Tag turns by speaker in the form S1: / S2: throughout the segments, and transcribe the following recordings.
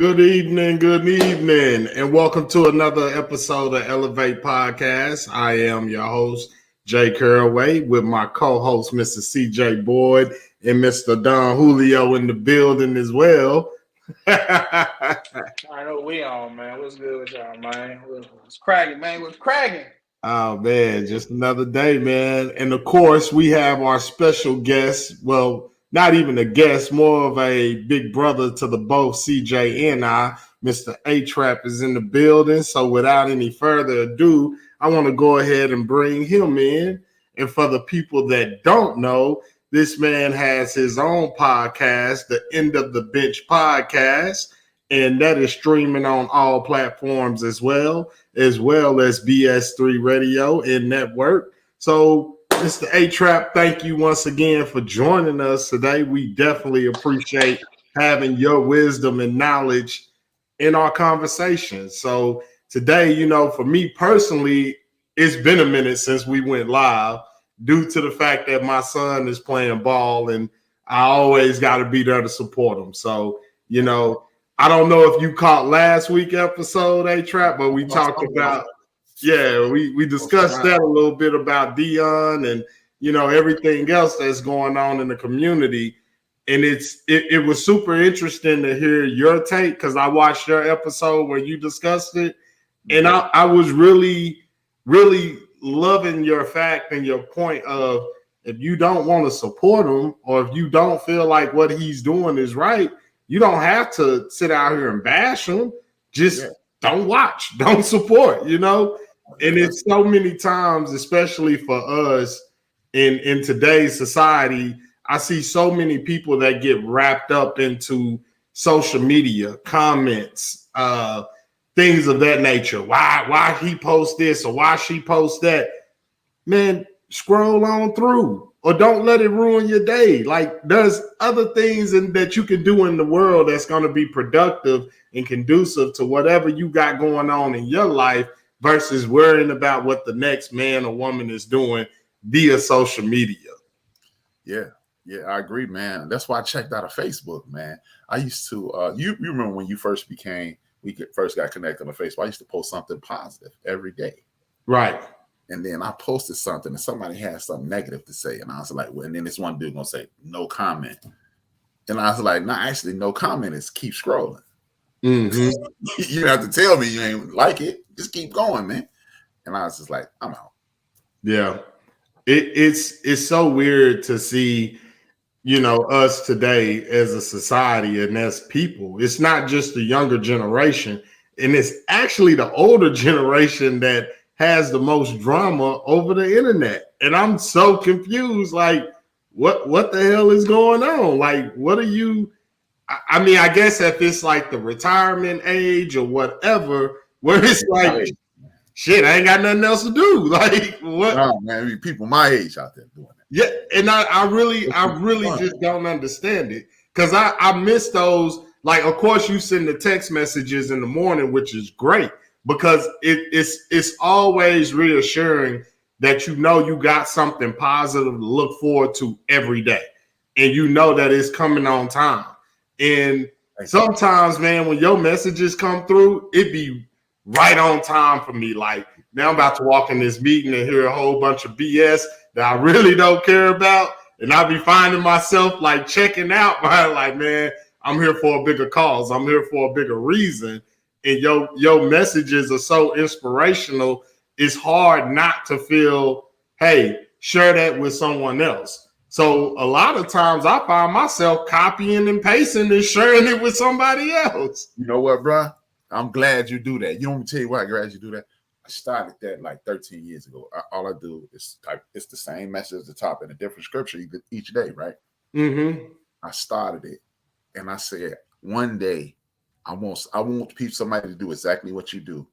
S1: Good evening, and welcome to another episode of ELEV8 Podcast. I am your host, Jay Caraway, with my co-host, Mr. CJ Boyd, and Mr. Don Julio in the building as well.
S2: I know we on, man. What's good with y'all, man? What's cracking, man? What's cracking?
S1: Oh, man, just another day, man. And, of course, we have our special guest, well, not even a guest, more of a big brother to the both CJ and I. Mr. HRap is in the building. So without any further ado, I want to go ahead and bring him in. And for the people that don't know, this man has his own podcast, the End of the Bench Podcast, and that is streaming on all platforms as well as BS3 Radio and Network. So Mr. HRap, thank you once again for joining us today. We definitely appreciate having your wisdom and knowledge in our conversation. So today, for me personally, it's been a minute since we went live due to the fact that my son is playing ball and I always got to be there to support him. So, I don't know if you caught last week's episode, HRap, but we talked about we discussed that a little bit about Dion and everything else that's going on in the community. And it was super interesting to hear your take because I watched your episode where you discussed it. And I was really, really loving your fact and your point of if you don't want to support him or if you don't feel like what he's doing is right, you don't have to sit out here and bash him. Just don't watch, don't support, And it's so many times, especially for us in today's society, I see so many people that get wrapped up into social media, comments, things of that nature. Why he posts this or why she posts that? Man, scroll on through or don't let it ruin your day. Like there's other things that you can do in the world that's going to be productive and conducive to whatever you got going on in your life versus worrying about what the next man or woman is doing via social media.
S3: Yeah, I agree, man. That's why I checked out of Facebook, man. I used to, you remember when we first got connected on Facebook, I used to post something positive every day.
S1: Right.
S3: And then I posted something and somebody had something negative to say. And I was like, well, and then this one dude gonna say, no comment. And I was like, no, actually, no comment is keep scrolling.
S1: Mm-hmm.
S3: You have to tell me you ain't like it. Just keep going, man. And I was just like, I'm out.
S1: Yeah. It's so weird to see, us today as a society and as people. It's not just the younger generation, and it's actually the older generation that has the most drama over the internet. And I'm so confused. Like, what the hell is going on? Like, what are you? I mean, I guess if it's like the retirement age or whatever, where it's like, shit, I ain't got nothing else to do. Like, what?
S3: No, man, I mean, people my age out there doing that.
S1: Yeah, and I really just don't understand it because I miss those. Like, of course, you send the text messages in the morning, which is great because it's always reassuring that you got something positive to look forward to every day, and that it's coming on time. And sometimes, man, when your messages come through, it be right on time for me. Like, now I'm about to walk in this meeting and hear a whole bunch of BS that I really don't care about. And I'll be finding myself like checking out by like, man, I'm here for a bigger cause. I'm here for a bigger reason. And your messages are so inspirational. It's hard not to feel, hey, share that with someone else. So a lot of times I find myself copying and pasting and sharing it with somebody else.
S3: You know what, bro? I'm glad you do that. You want me to tell you why I'm glad you do that? I started that like 13 years ago. All I do is type, it's the same message at the top in a different scripture each day, right?
S1: Mm-hmm.
S3: I started it and I said, one day I want somebody to do exactly what you do,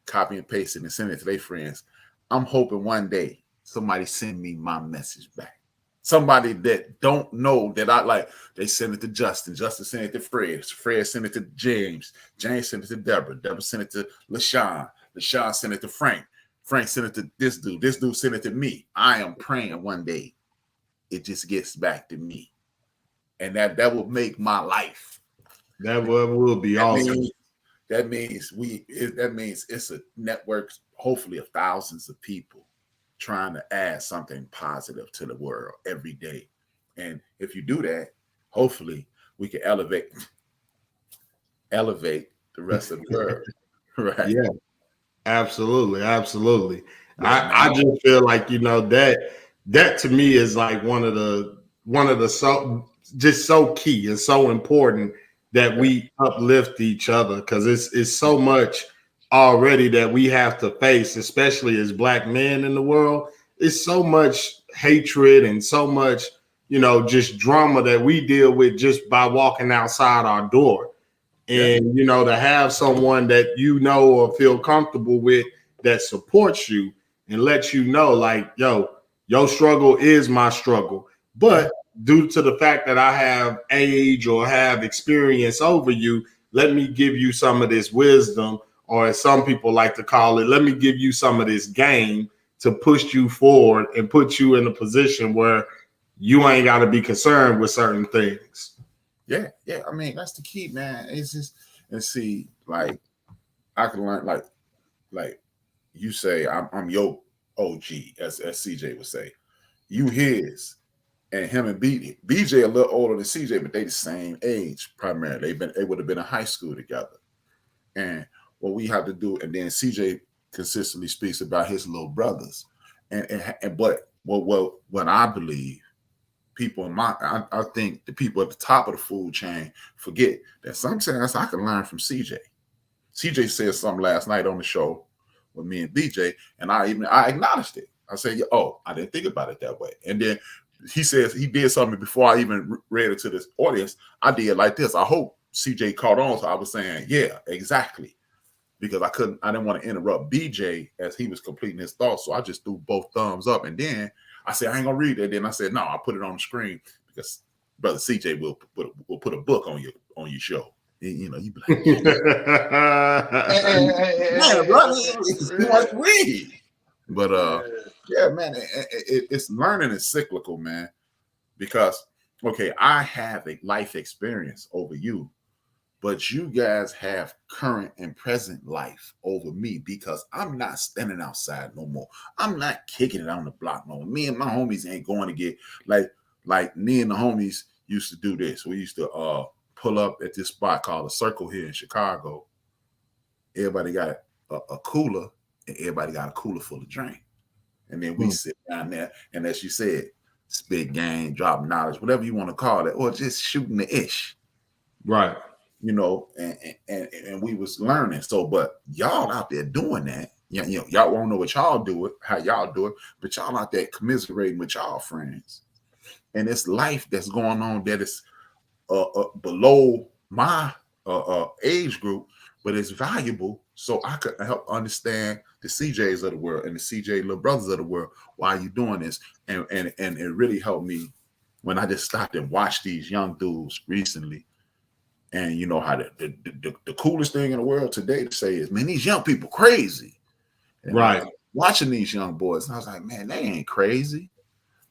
S3: copy and paste it and send it to their friends. I'm hoping one day somebody send me my message back. Somebody that don't know that I like, they send it to Justin. Justin sent it to Fred. Fred sent it to James. James sent it to Deborah. Deborah sent it to LaShawn. LaShawn sent it to Frank. Frank sent it to this dude. This dude sent it to me. I am praying one day it just gets back to me. And that will make my life.
S1: That will be
S3: that
S1: awesome.
S3: means, that means it's a network, hopefully, of thousands of people trying to add something positive to the world every day. And if you do that, hopefully we can elevate the rest of the world. Right.
S1: Yeah, absolutely.
S3: Yeah,
S1: I just feel like, you know, that to me is like one of the so key and so important that we uplift each other, because it's so much already that we have to face, especially as Black men in the world. It's so much hatred and so much, you know, just drama that we deal with just by walking outside our door. And, you know, to have someone that you know or feel comfortable with that supports you and lets you know, like, yo, your struggle is my struggle. But due to the fact that I have age or have experience over you, let me give you some of this wisdom, or as some people like to call it, let me give you some of this game to push you forward and put you in a position where you ain't got to be concerned with certain things.
S3: Yeah. I mean, that's the key, man. It's just, and see, like, I can learn, like you say, I'm your OG, as CJ would say. You his, and him and BJ a little older than CJ, but they the same age primarily. They would have been in high school together. And what we have to do, and then CJ consistently speaks about his little brothers, but what I believe, people I think the people at the top of the food chain forget that sometimes I can learn from CJ. CJ said something last night on the show with me and BJ, and I acknowledged it. I said, "Oh, I didn't think about it that way." And then he says he did something before I even read it to this audience. I did like this. I hope CJ caught on. So I was saying, "Yeah, exactly," because I didn't want to interrupt BJ as he was completing his thoughts. So I just threw both thumbs up, and then I said, I ain't gonna read it. Then I said, no, I'll put it on the screen because Brother CJ will put a book on your show. You know, you be like, man, brother, it's too much to read. But yeah, man, it's learning is cyclical, man. Because okay, I have a life experience over you, but you guys have current and present life over me, because I'm not standing outside no more. I'm not kicking it on the block no more. Me and my homies ain't going to get like me and the homies used to do this. We used to pull up at this spot called a Circle here in Chicago. Everybody got a cooler, and everybody got a cooler full of drink. And then we sit down there, and as you said, spit game, drop knowledge, whatever you want to call it, or just shooting the ish.
S1: Right.
S3: You know, and we was learning. So, but y'all out there doing that, you know, y'all won't know what y'all do it, how y'all do it, but y'all out there commiserating with y'all friends. And it's life that's going on that is below my age group, but it's valuable. So I could help understand the CJs of the world and the CJ little brothers of the world. Why are you doing this? And it really helped me when I just stopped and watched these young dudes recently. And you know how the coolest thing in the world today to say is, man, these young people crazy. And
S1: right.
S3: Watching these young boys, and I was like, man, they ain't crazy.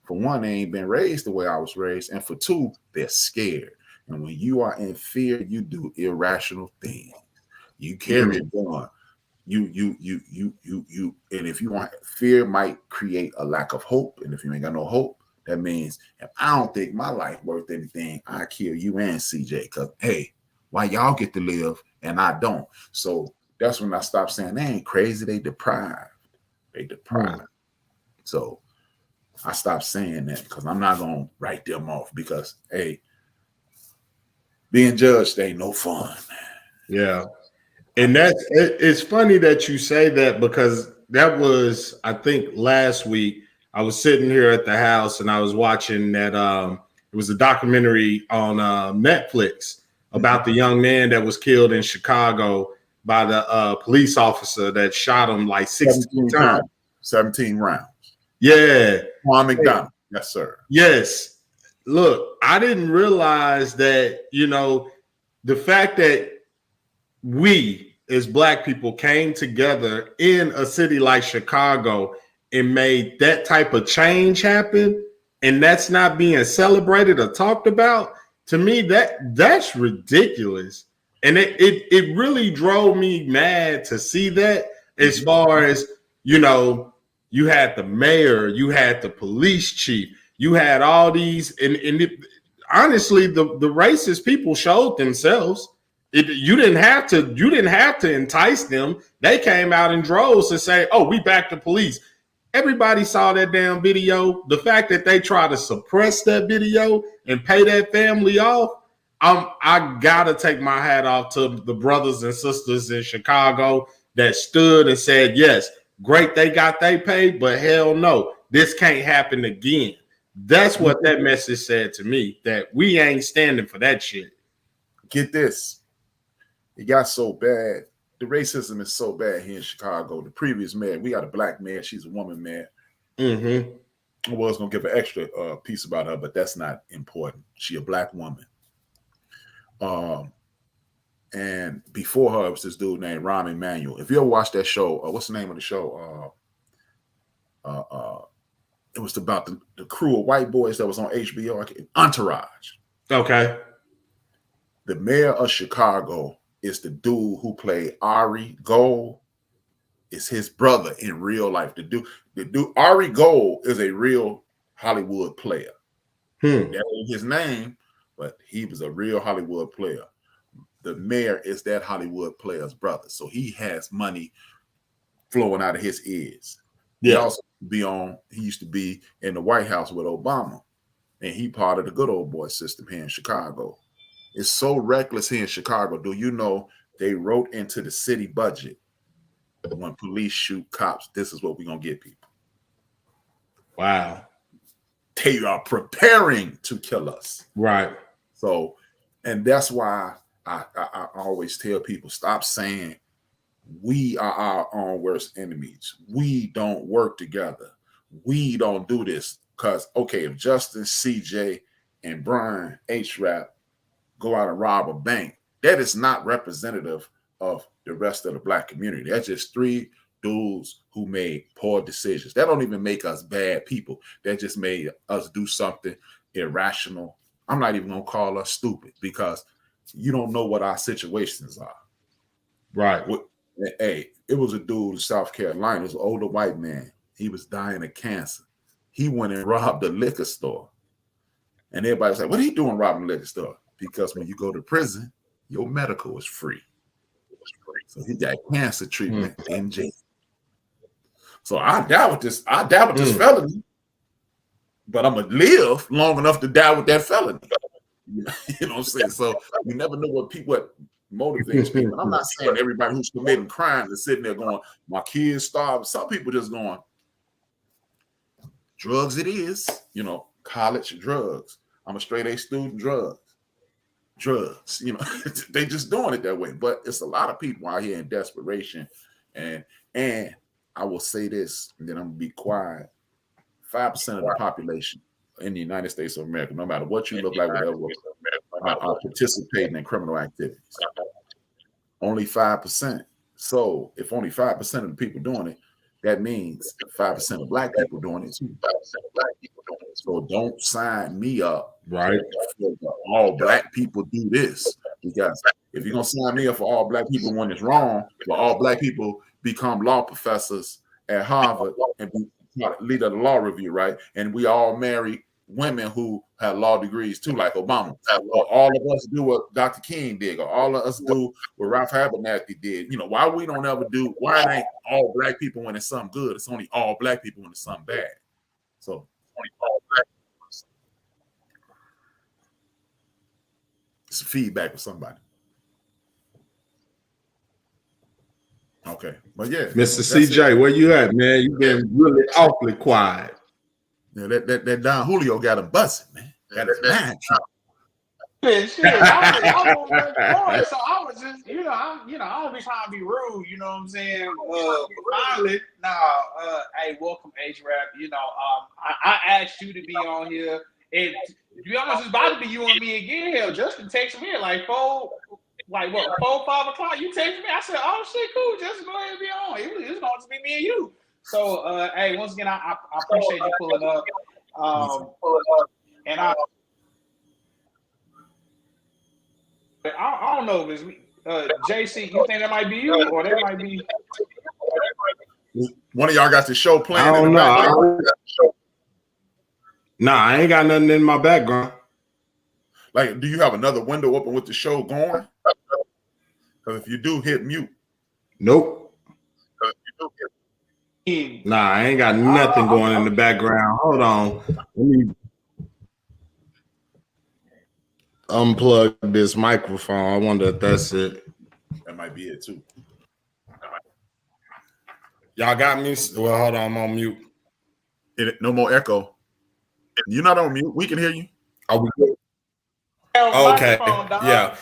S3: For one, they ain't been raised the way I was raised. And for two, they're scared. And when you are in fear, you do irrational things. You carry it on. You and if you want, fear might create a lack of hope. And if you ain't got no hope, that means if I don't think my life worth anything, I kill you and CJ. Because hey, why y'all get to live and I don't? So that's when I stopped saying they ain't crazy, they deprived. So I stopped saying that because I'm not gonna write them off, because hey, being judged ain't no fun.
S1: Yeah. And it's funny that you say that, because that was, I think, last week. I was sitting here at the house and I was watching that. It was a documentary on Netflix about the young man that was killed in Chicago by the police officer that shot him like 16 times.
S3: 17 rounds.
S1: Yeah.
S3: Juan McDonald. Yes, sir.
S1: Yes. Look, I didn't realize that, you know, the fact that we as Black people came together in a city like Chicago and made that type of change happen, and that's not being celebrated or talked about, to me, that's ridiculous. And it really drove me mad to see that, as far as, you know, you had the mayor, you had the police chief, you had all these, honestly, the racist people showed themselves. You didn't have to entice them. They came out in droves to say, "Oh, we back the police." Everybody saw that damn video. The fact that they try to suppress that video and pay that family off, I gotta take my hat off to the brothers and sisters in Chicago that stood and said, "Yes, great, they got they paid, but hell no, this can't happen again." That's what that message said to me, that we ain't standing for that shit.
S3: Get this. It got so bad. The racism is so bad here in Chicago. The previous mayor, we got a black mayor. She's a woman mayor.
S1: Mm-hmm.
S3: I was going to give an extra piece about her, but that's not important. She a black woman. And before her, it was this dude named Rahm Emanuel. If you ever watched that show, what's the name of the show? It was about the crew of white boys that was on HBO, Entourage.
S1: Okay.
S3: The mayor of Chicago is the dude who played Ari Gold. It's his brother in real life. The dude Ari Gold is a real Hollywood player. That ain't his name, but he was a real Hollywood player. The mayor is that Hollywood player's brother, so he has money flowing out of his ears.
S1: Yeah.
S3: He used to be in the White House with Obama, and he part of the good old boy system here in Chicago. It's so reckless here in Chicago. Do you know they wrote into the city budget, when police shoot cops, this is what we're going to get people.
S1: Wow.
S3: They are preparing to kill us.
S1: Right.
S3: So, and that's why I always tell people, stop saying we are our own worst enemies. We don't work together. We don't do this. Because, okay, if Justin, CJ, and Brian, HRap, go out and rob a bank, that is not representative of the rest of the black community. That's just three dudes who made poor decisions. That don't even make us bad people. That just made us do something irrational. I'm not even going to call us stupid, because you don't know what our situations are.
S1: Right.
S3: Hey, it was a dude in South Carolina. It was an older white man. He was dying of cancer. He went and robbed a liquor store. And everybody's like, what are you doing robbing a liquor store? Because when you go to prison, your medical is free. So he got cancer treatment in jail. So I die with this felony, but I'm gonna live long enough to die with that felony. You know what I'm saying? So you never know what motivates people. I'm not saying everybody who's committing crimes is sitting there going, my kids starve. Some people just going, drugs it is, college drugs. I'm a straight A student, drugs, they just doing it that way. But it's a lot of people out here in desperation. And I will say this, and then I'm gonna be quiet. 5% of the population in the United States of America, no matter what you look like, whatever, are participating in criminal activities. Only 5%. So if only 5% of the people doing it, that means 5% of black people doing it too. So don't sign me up.
S1: Right.
S3: All black people do this, because if you're gonna sign me up for all black people when it's wrong, well, all black people become law professors at Harvard and be leader of the law review, right? And we all marry women who have law degrees too, like Obama. Or all of us do what Dr. King did, or all of us do what Ralph Abernathy did. Why we don't ever do, why it ain't all black people when it's something good? It's only all black people when it's something bad. So only all black people. It's feedback with somebody. Okay, but yeah,
S1: Mr. CJ, where you at, man? You been really awfully quiet.
S3: Yeah, that Don Julio got him busting, man. Got his mind.
S2: Shit, I was just, I don't be trying to be rude, you know what I'm saying? Finally, hey, welcome HRap. I asked you to be on here, and to be honest, it's about to be you and me again. Hell, Justin texted me at 4, 5 o'clock. You texted me. I said, "Oh shit, cool. Just go ahead and be on." It was going to be me and you. So, hey, once again, I appreciate you pulling up. And I don't know if it's JC. You think that might be you, or that might be
S3: one of y'all got the show playing?
S1: I don't
S3: in the background?
S1: Nah, I ain't got nothing in my background.
S3: Like, do you have another window open with the show going? Because if you do, hit mute.
S1: Nope. Nah, I ain't got nothing going in the background. Hold on. Let me unplug this microphone. I wonder if that's it.
S3: That might be it too.
S1: Y'all got me? Well, hold on. I'm on mute.
S3: No more echo. You're not on mute. We can hear you.
S1: Are we good? Okay. Yeah.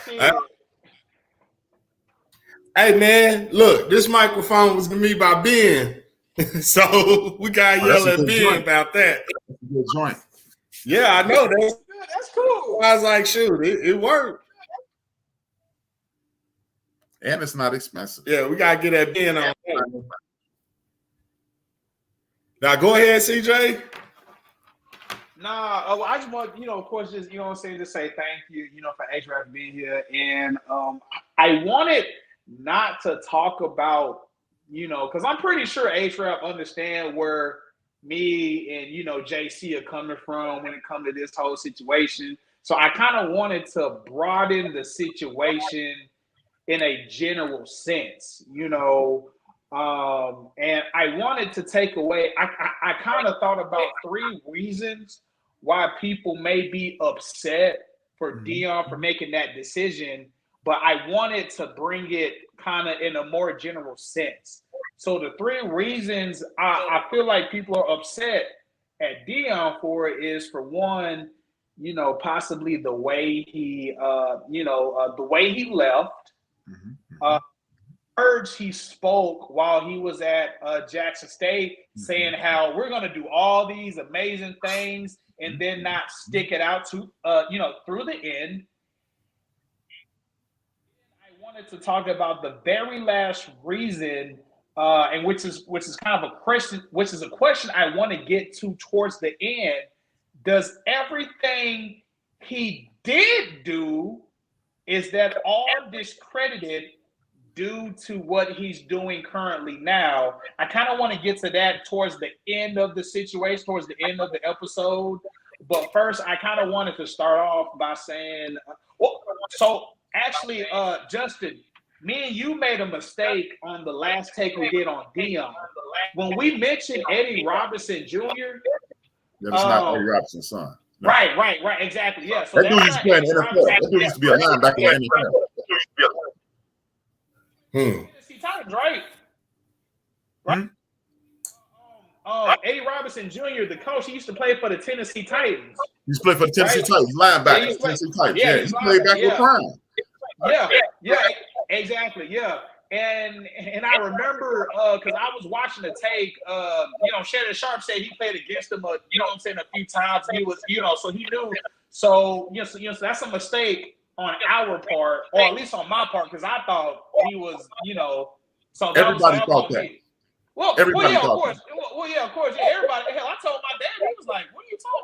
S1: Hey, man, look, this microphone was to me by Ben. So we got to yell at Ben about that.
S3: That's a good joint.
S1: Yeah, I know.
S2: That's cool.
S1: I was like, shoot, it worked.
S3: And it's not expensive.
S1: Yeah, we got to get that Ben on. Now, go ahead, CJ.
S2: Nah, I just want, of course, just, what I'm saying, just say thank you, for HRap being here. And I wanted not to talk about, because I'm pretty sure HRap understand where me and, JC are coming from when it comes to this whole situation. So I kind of wanted to broaden the situation in a general sense, and I wanted to take away, I kind of thought about 3 reasons why people may be upset for Deion for making that decision, but I wanted to bring it kind of in a more general sense. So the 3 reasons I feel like people are upset at Deion for it is, for one, possibly the way he, the way he left. Words he spoke while he was at Jackson State, saying how we're going to do all these amazing things and then not stick it out to, through the end. I wanted to talk about the very last reason, and which is kind of a question, I want to get to towards the end. Does everything he did do, is that all discredited due to what he's doing currently now? I kind of want to get to that towards the end of the situation, towards the end of the episode. But first, I kind of wanted to start off by saying, so actually, Justin, me and you made a mistake on the last take we did on Deion. When we mentioned Eddie Robinson Jr.,
S3: that's not Eddie Robinson's son. No.
S2: Right, exactly. Yeah. So
S3: that dude used to play in the NFL. That dude used to be a linebacker in the NFL.
S2: Tennessee Titans, right? Eddie Robinson Jr., the coach, he used to play for the Tennessee Titans.
S3: He used to play for the Tennessee Titans, linebacker, Tennessee Titans. Yeah, he played back with Prime.
S2: Yeah, exactly. Yeah. And I remember because I was watching the take, Shannon Sharp said he played against him, a few times. He was, so he knew. So, so that's a mistake on our part, or at least on my part, because I thought he was, so
S3: everybody thought that.
S2: Of course. Yeah, everybody. Hell, I told my dad, he was like, "What are you talking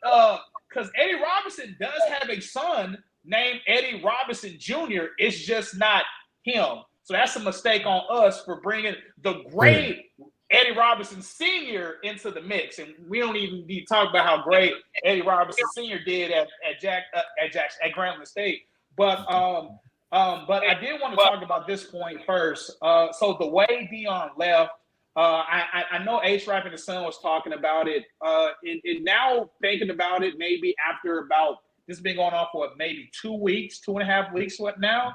S2: about?" Because Eddie Robinson does have a son named Eddie Robinson Jr. It's just not him. So that's a mistake on us for bringing the great Eddie Robinson Sr. into the mix, and we don't even need to talk about how great Eddie Robinson Sr. did at Grambling State. But I did want to talk about this point first. So the way Deion left, I know HRap and the Son was talking about it. And now thinking about it, maybe after about this has been going on for maybe 2.5 weeks. What now?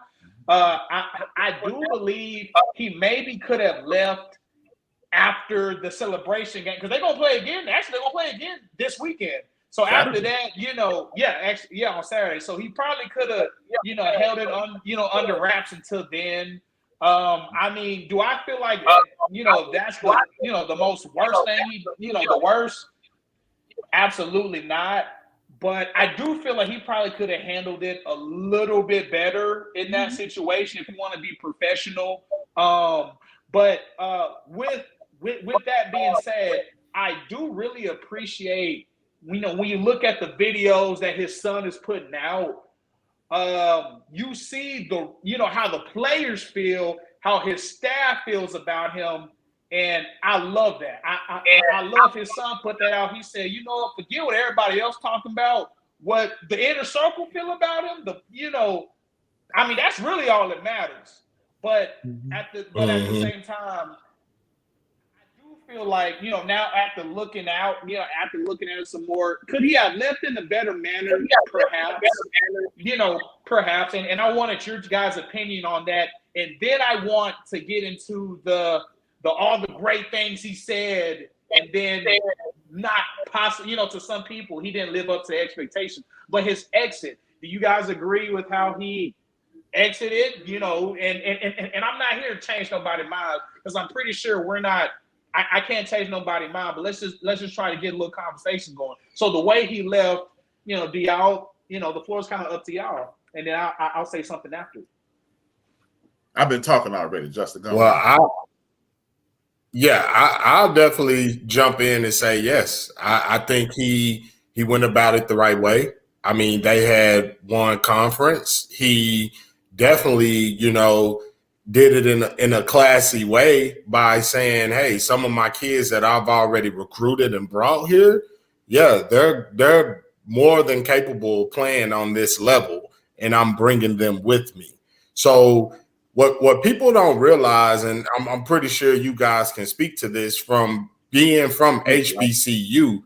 S2: I do believe he maybe could have left after the celebration game, because they're gonna play again. Actually, they're gonna play again this weekend. So after that, on Saturday. So he probably could have, held it on, under wraps until then. I mean, do I feel like, that's the most worst thing the worst? Absolutely not. But I do feel like he probably could have handled it a little bit better in that situation if you want to be professional. But with that being said, I do really appreciate, when you look at the videos that his son is putting out, you see how the players feel, how his staff feels about him, and I love that. I love his son put that out. He said, forget what everybody else talking about, what the inner circle feel about him. That's really all that matters. But at the same time, feel like, now after looking at it some more, could he have left in a better manner? Perhaps. And I wanted your guys' opinion on that. And then I want to get into the all the great things he said, and then not possibly, to some people, he didn't live up to expectations. But his exit, do you guys agree with how he exited? And I'm not here to change nobody's mind, because I'm pretty sure we're not. I can't change nobody's mind, but let's just try to get a little conversation going. So the way he left, do y'all, the floor is kind of up to y'all, and then I'll say something after.
S3: I've been talking already, Justin.
S1: Well, I'll definitely jump in and say yes. I think he went about it the right way. I mean, they had one conference. He definitely, did it in a classy way by saying, hey, some of my kids that I've already recruited and brought here, they're more than capable of playing on this level, and I'm bringing them with me. So what people don't realize, and I'm pretty sure you guys can speak to this from being from HBCU,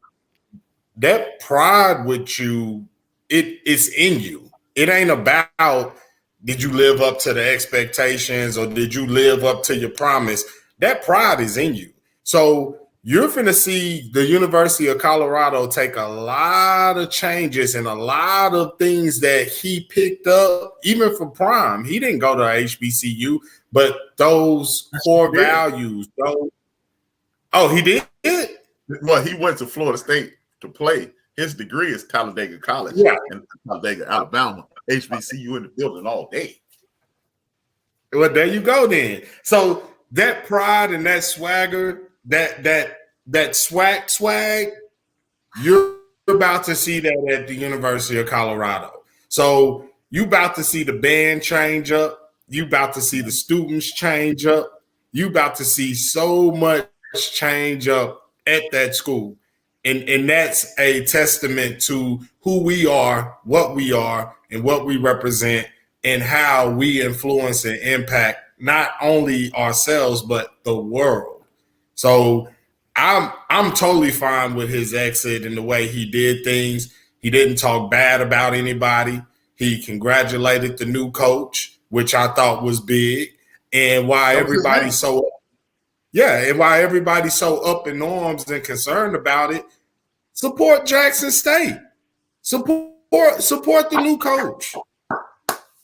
S1: that pride with you, it's in you. It ain't about did you live up to the expectations or did you live up to your promise? That pride is in you. So you're going to see the University of Colorado take a lot of changes and a lot of things that he picked up, even for Prime. He didn't go to HBCU, but those core values. He did?
S3: Well, he went to Florida State to play. His degree is Talladega College in Talladega, Alabama. HBCU in the building all day.
S1: Well, there you go then. So that pride and that swagger, that swag, you're about to see that at the University of Colorado. So you about to see the band change up. You about to see the students change up. You about to see so much change up at that school. And that's a testament to who we are, and what we represent, and how we influence and impact not only ourselves, but the world. So I'm totally fine with his exit and the way he did things. He didn't talk bad about anybody. He congratulated the new coach, which I thought was big. And why everybody's so up in arms and concerned about it, support Jackson State. Support the new coach.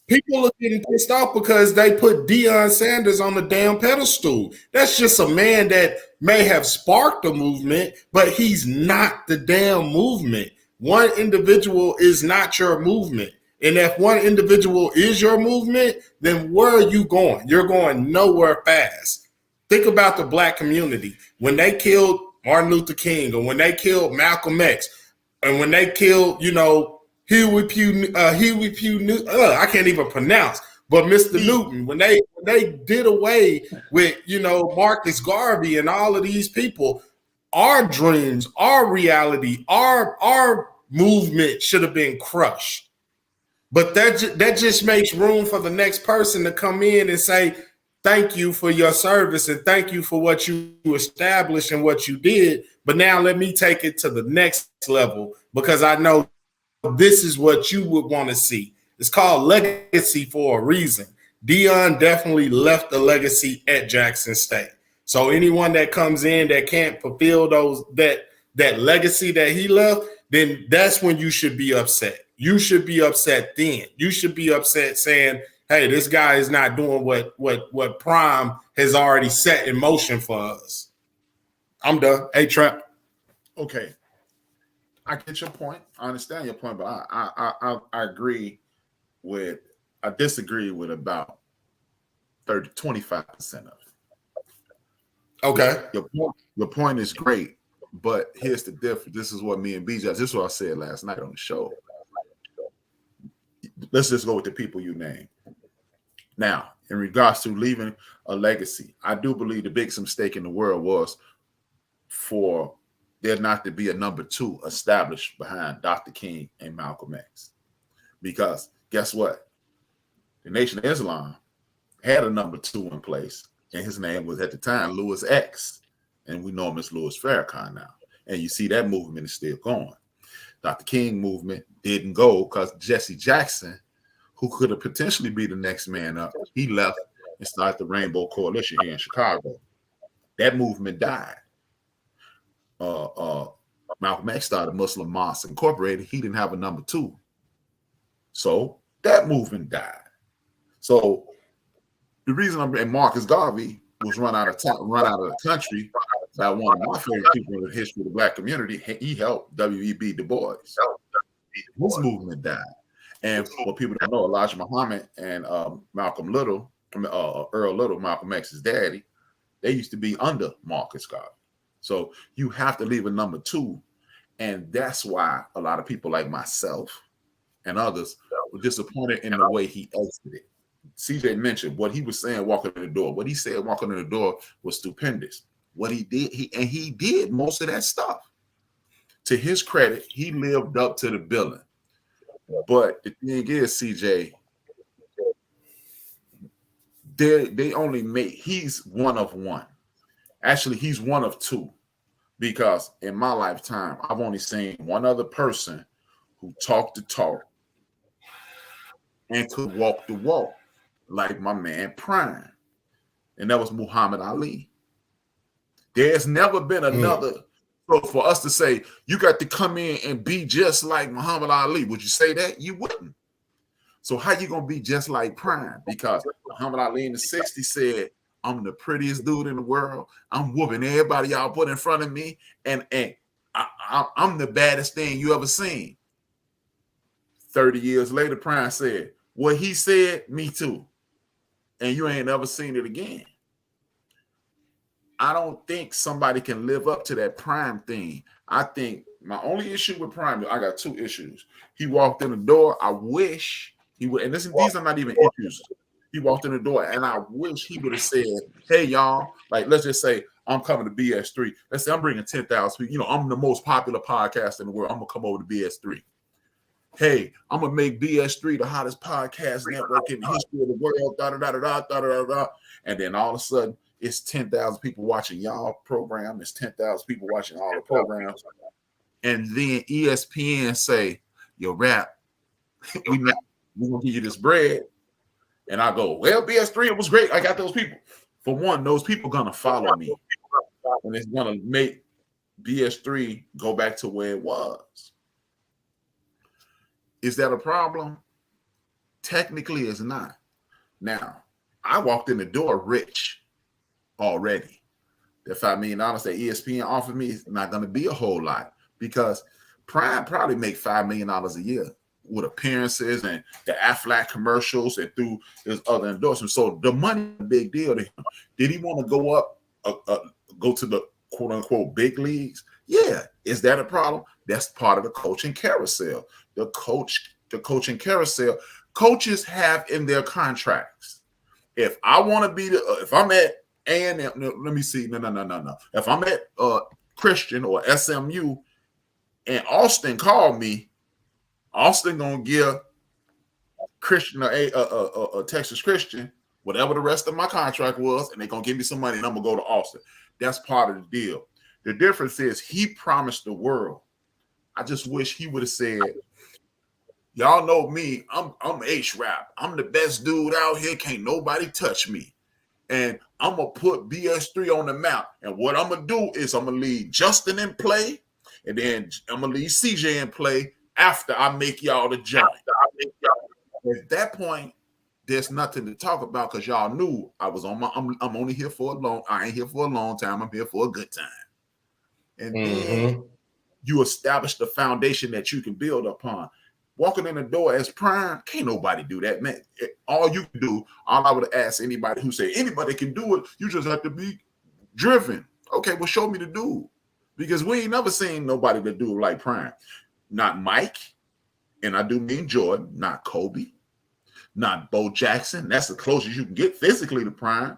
S1: People are getting pissed off because they put Deion Sanders on the damn pedestal. That's just a man that may have sparked a movement, but he's not the damn movement. One individual is not your movement. And if one individual is your movement, then where are you going? You're going nowhere fast. Think about the black community. When they killed Martin Luther King, or when they killed Malcolm X, and when they killed, Huey Pugh, I can't even pronounce, but Mr. Newton, when they did away with, Marcus Garvey and all of these people, our dreams, our reality, our movement should have been crushed. But that just makes room for the next person to come in and say, thank you for your service and thank you for what you established and what you did. But now let me take it to the next level, because I know this is what you would want to see. It's called legacy for a reason. Deion definitely left a legacy at Jackson State. So anyone that comes in that can't fulfill that legacy that he left, then that's when you should be upset. You should be upset then. You should be upset saying, hey, this guy is not doing what Prime has already set in motion for us. I'm done. HRap.
S3: Okay. I get your point. I understand your point, but I disagree with about 25% of it.
S1: Okay.
S3: Your point is great, but here's the difference. This is what me and BJ, this is what I said last night on the show. let's just go with the people you name. Now, in regards to leaving a legacy, I do believe the biggest mistake in the world was for there not to be a number 2 established behind Dr. King and Malcolm X. Because guess what? The Nation of Islam had a number 2 in place, and his name was at the time Louis X, and we know him as Louis Farrakhan now. And you see that movement is still going. Dr. King movement didn't go because Jesse Jackson, who could have potentially be the next man up, he left and started the Rainbow Coalition here in Chicago. That movement died. Malcolm X started Muslim Mosque Incorporated. He didn't have a number 2. So that movement died. So the reason and Marcus Garvey was run out of the country by one of my favorite people in the history of the Black community. He helped W.E.B. Du Bois. His movement died. And for people don't know, Elijah Muhammad and Malcolm Little, Earl Little, Malcolm X's daddy, they used to be under Marcus Garvey. So you have to leave a number 2. And that's why a lot of people like myself and others were disappointed in the way he exited. CJ mentioned what he was saying walking in the door. What he said walking in the door was stupendous. What he did, he did most of that stuff. To his credit, he lived up to the billing. But the thing is, CJ, they only make, he's one of one. Actually, he's one of 2. Because in my lifetime, I've only seen one other person who talked the talk and could walk the walk, like my man Prime. And that was Muhammad Ali. There's never been another. So for us to say, you got to come in and be just like Muhammad Ali, would you say that? You wouldn't. So how you going to be just like Prime? Because Muhammad Ali in the 60s said, I'm the prettiest dude in the world. I'm whooping everybody y'all put in front of me. And I'm the baddest thing you ever seen. 30 years later, Prime said, what he said, me too. And you ain't ever seen it again. I don't think somebody can live up to that Prime thing. I think my only issue with Prime, I got 2 issues. He walked in the door. I wish he would, and these are not even issues. He walked in the door, and I wish he would have said, hey, y'all, like, let's just say I'm coming to BS3. Let's say I'm bringing 10,000 people. You know, I'm the most popular podcast in the world. I'm going to come over to BS3. Hey, I'm going to make BS3 the hottest podcast network in the history of the world, da-da-da-da-da-da-da-da. And then all of a sudden, it's 10,000 people watching y'all program. It's 10,000 people watching all the programs. And then ESPN say, yo, rap, we're going to give you this bread. And I go, well, BS3, it was great. I got those people. For one, those people going to follow me. And it's going to make BS3 go back to where it was. Is that a problem? Technically, it's not. Now, I walked in the door rich already. The $5 million that ESPN offered me is not going to be a whole lot because Prime probably make $5 million a year with appearances and the Aflac commercials and through his other endorsements. So the money is a big deal to him. Did he want to go up, go to the quote unquote big leagues? Yeah. Is that a problem? That's part of the coaching carousel. The coaching carousel, coaches have in their contracts. If I want to be if I'm at A&M, let me see. No. If I'm at Christian or SMU and Austin called me, Austin gonna give Christian or a Texas Christian whatever the rest of my contract was, and they're gonna give me some money, and I'm gonna go to Austin. That's part of the deal. The difference is he promised the world. I just wish he would have said, y'all know me, I'm HRap. I'm the best dude out here. Can't nobody touch me. And I'm gonna put BS3 on the map. And what I'm gonna do is I'm gonna leave Justin in play, and then I'm gonna leave CJ in play after I make y'all the joint. At that point, there's nothing to talk about because y'all knew I was on my. I'm only here for a long. I ain't here for a long time. I'm here for a good time. And then you establish the foundation that you can build upon. Walking in the door as Prime, can't nobody do that, man. All you can do, all I would ask anybody who say anybody can do it, you just have to be driven. Okay, well, show me the dude. Because we ain't never seen nobody to do it like Prime. Not Mike, and I do mean Jordan, not Kobe, Not Bo Jackson. That's the closest you can get physically to prime.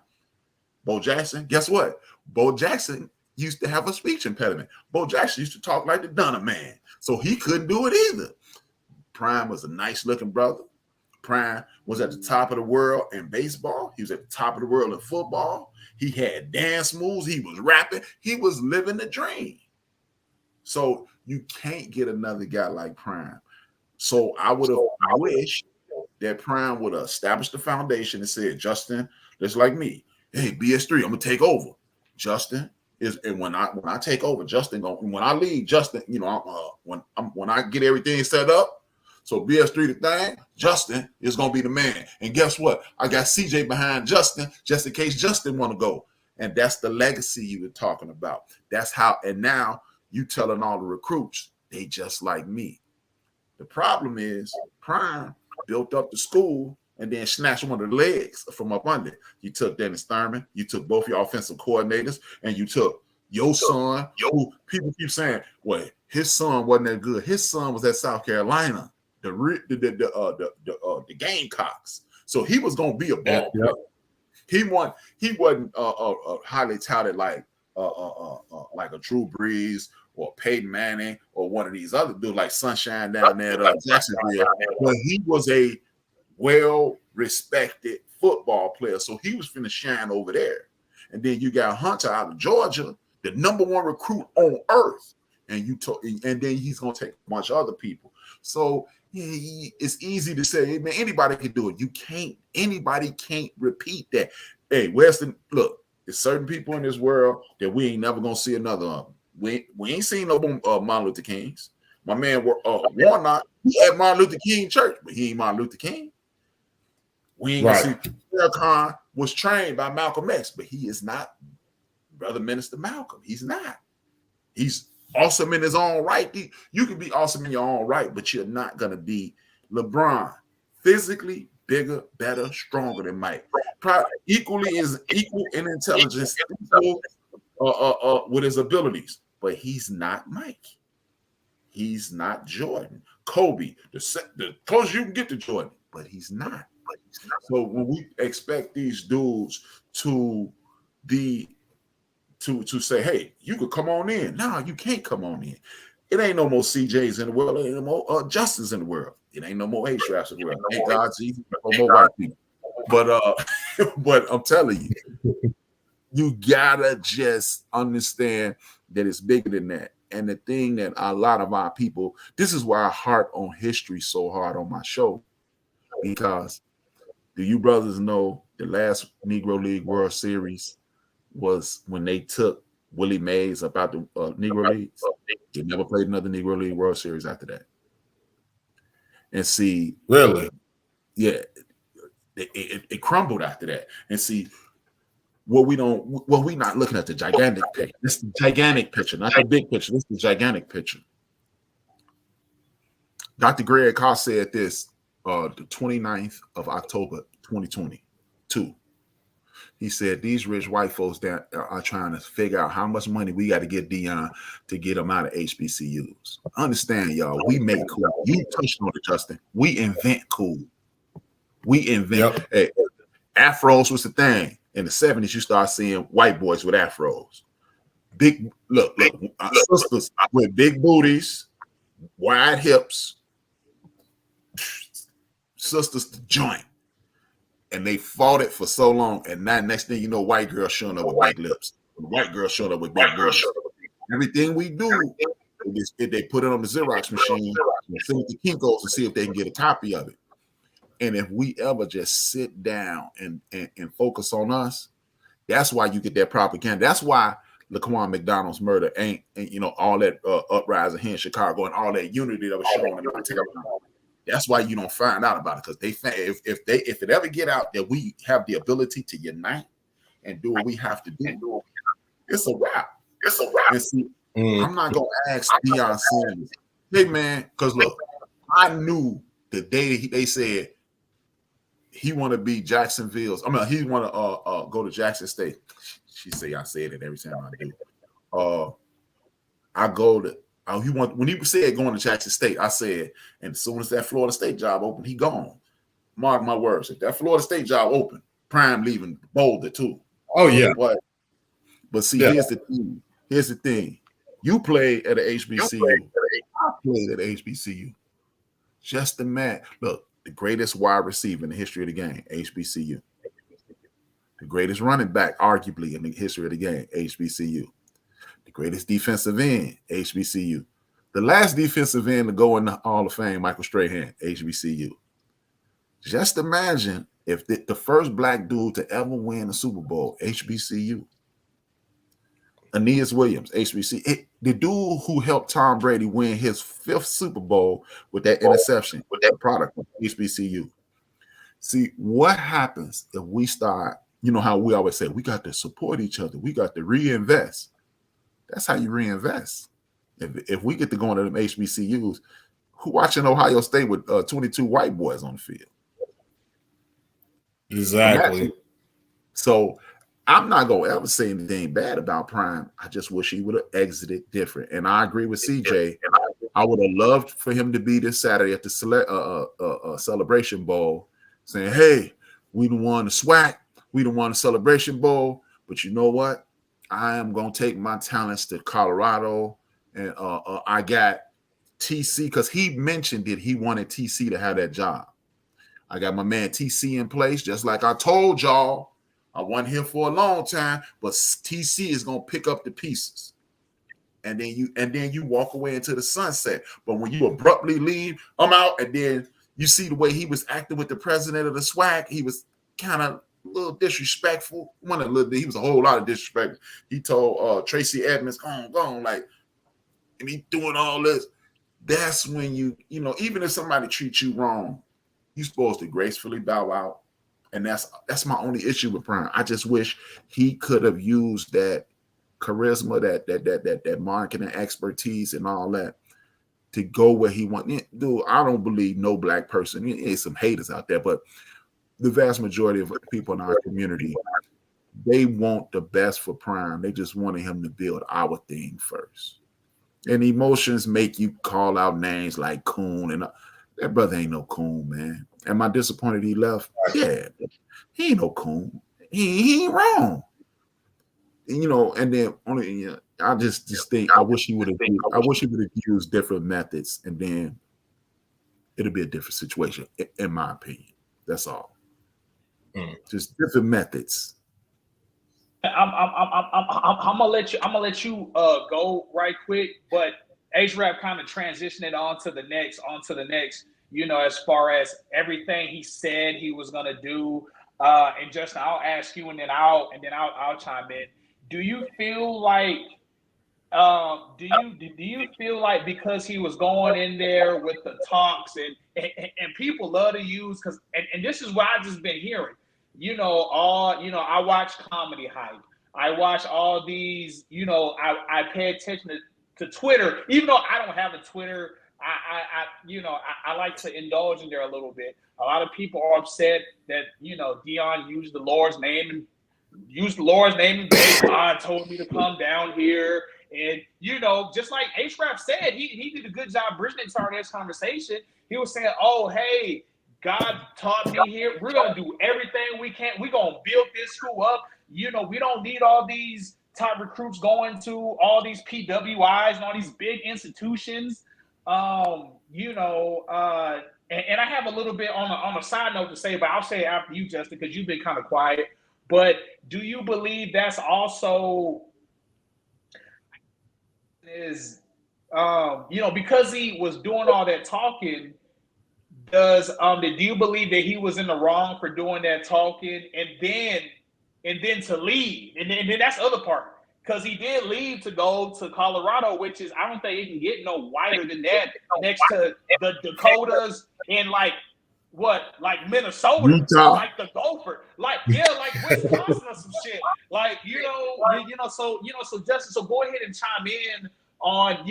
S3: Bo Jackson, guess what? Bo Jackson used to have a speech impediment. Bo Jackson used to talk like the Dunner man, so he couldn't do it either. Prime was a nice-looking brother. Prime was at the top of the world in baseball. He was at the top of the world in football. He had dance moves. He was rapping. He was living the dream. So you can't get another guy like Prime. So I would have wished that Prime would have established the foundation and said, Justin, just like me, hey, BS3, I'm gonna take over. Justin is, and when I take over, Justin when I leave, Justin, you know, when I get everything set up, so BS3 the thing, Justin is gonna be the man. And guess what? I got CJ behind Justin just in case Justin want to go. And that's the legacy you were talking about. That's how, and now you telling all the recruits, they just like me. The problem is Prime built up the school and then snatched one of the legs from up under. You took Dennis Thurman, you took both your offensive coordinators, and you took your son. Who people keep saying, well, his son wasn't that good. His son was at South Carolina, the Gamecocks. So he was gonna be a ball player. He wasn't highly touted like a Drew Brees or Peyton Manning or one of these other dudes like Sunshine down there at Jacksonville. But he was a well-respected football player. So he was finna shine over there. And then you got Hunter out of Georgia, the number one recruit on earth. And then he's gonna take a bunch of other people. So it's easy to say, hey, man, anybody can do it. Anybody can't repeat that. Hey, Weston, look, there's certain people in this world that we ain't never gonna see another of them. We ain't seen no Martin Luther Kings. My man Warnock, he had Martin Luther King church, but he ain't Martin Luther King. We ain't gonna see Farrakhan was trained by Malcolm X, but he is not Brother Minister Malcolm. He's not. He's awesome in his own right. You can be awesome in your own right, but you're not gonna be LeBron. Physically bigger, better, stronger than Mike. Probably equal in intelligence, with his abilities, but he's not Mike. He's not Jordan. Kobe, the closest you can get to Jordan, but he's not. So when we expect these dudes to say, hey, you could come on in. No, you can't come on in. It ain't no more CJs in the world. It ain't no more Justins in the world. It ain't no more HRaps in the world. Thank God, Jesus, no more white people. But I'm telling you, you gotta just understand that it's bigger than that. And the thing that a lot of our people, this is why I harp on history so hard on my show, because do you brothers know the last Negro League World Series was when they took Willie Mays up out the Negro Leagues? They never played another Negro League World Series after that. And see,
S1: really,
S3: yeah, it crumbled after that. And see, we're not looking at the gigantic picture. This is the gigantic picture, not the big picture. This is the gigantic picture. Dr. Greg Carr said this the 29th of October, 2022. He said, these rich white folks that are trying to figure out how much money we got to get Dion to get them out of HBCUs. Understand, y'all, we make cool. You touched on it, Justin. We invent cool. We invent. Hey, afros was the thing. In the 70s, you start seeing white boys with afros. Big, look, sisters with big booties, wide hips, sisters to joint. And they fought it for so long. And now, next thing you know, white girls showing up with big lips. White girls showing up with big girls. Everything we do, they put it on the Xerox machine and send it to Kinko's and see if they can get a copy of it. And if we ever just sit down and focus on us, that's why you get that propaganda. That's why Laquan McDonald's murder ain't all that uprising here in Chicago and all that unity that was shown in Montana. That's why you don't find out about it, because if it ever get out that we have the ability to unite and do what we have to do, it's a wrap. It's a wrap. And see, I'm not gonna ask Deion Sanders, hey man, because look, I knew the day they said he want to be Jacksonville's. I mean, he want to go to Jackson State. She say I said it every time I do. I go to. When he said going to Jackson State, I said, and as soon as that Florida State job opened, he gone. Mark my words. If that Florida State job open, Prime leaving Boulder too.
S1: Oh yeah.
S3: But see, here's the thing. Here's the thing. You played at a HBCU. I played at a HBCU. Just the man. Look, the greatest wide receiver in the history of the game, HBCU. The greatest running back, arguably, in the history of the game, HBCU. The greatest defensive end, HBCU. The last defensive end to go in the Hall of Fame, Michael Strahan, HBCU. Just imagine if the first black dude to ever win a Super Bowl, HBCU. Aeneas Williams, HBCU. The dude who helped Tom Brady win his 5th Super Bowl with that interception, with that product, HBCU. See, what happens if we start, you know how we always say, we got to support each other. We got to reinvest. That's how you reinvest. If we get to go into them HBCUs, who watching Ohio State with 22 white boys on the field?
S1: Exactly.
S3: So I'm not going to ever say anything bad about Prime. I just wish he would have exited different. And I agree with CJ. I would have loved for him to be this Saturday at the Celebration Bowl saying, hey, we done won the SWAC. We done won the Celebration Bowl. But you know what? I am going to take my talents to Colorado. And I got TC because he mentioned it. He wanted TC to have that job. I got my man TC in place, just like I told y'all. I wasn't here for a long time, but TC is gonna pick up the pieces, and then you walk away into the sunset. But when you abruptly leave, I'm out, and then you see the way he was acting with the president of the SWAC. He was kind of a little disrespectful. He was a whole lot of disrespect. He told Tracy Edmonds, "Go on," like, and he doing all this. That's when you know, even if somebody treats you wrong, you're supposed to gracefully bow out. And that's my only issue with Prime. I just wish he could have used that charisma, that marketing expertise and all that to go where he wants. Dude, I don't believe no black person. There's some haters out there, but the vast majority of people in our community, they want the best for Prime. They just wanted him to build our thing first. And emotions make you call out names like Coon, and that brother ain't no Coon, man. Am I disappointed he left? Yeah, he ain't no Coon. He ain't wrong. You know, and then I just think I wish he would have used different methods, and then it'll be a different situation, in my opinion. That's all. Just different methods.
S2: I'm gonna let you go right quick, but HRap kind of transitioning onto the next. You know, as far as everything he said he was gonna do, and Justin, I'll ask you, and then I'll chime in. Do you feel like, do you feel like because he was going in there with the talks and people love to use, because and this is what I've just been hearing. I watch Comedy Hype. I watch all these. I pay attention to Twitter, even though I don't have a Twitter. I like to indulge in there a little bit. A lot of people are upset that Dion used the Lord's name and God told me to come down here, and just like HRap said, he did a good job bridging the entire next conversation. He was saying, "Oh, hey, God taught me here. We're gonna do everything we can. We're gonna build this school up. We don't need all these top recruits going to all these PWIs and all these big institutions." And I have a little bit on a side note to say, but I'll say it after you, Justin, because you've been kind of quiet. But do you believe that's also because he was doing all that talking? Do you believe that he was in the wrong for doing that talking and then to leave? And then that's the other part. Because he did leave to go to Colorado, which is, I don't think it can get no whiter than that, next to the Dakotas and like Minnesota,
S3: Utah.
S2: like the Gopher, like Wisconsin or some shit. Like, so Justin, so go ahead and chime in on,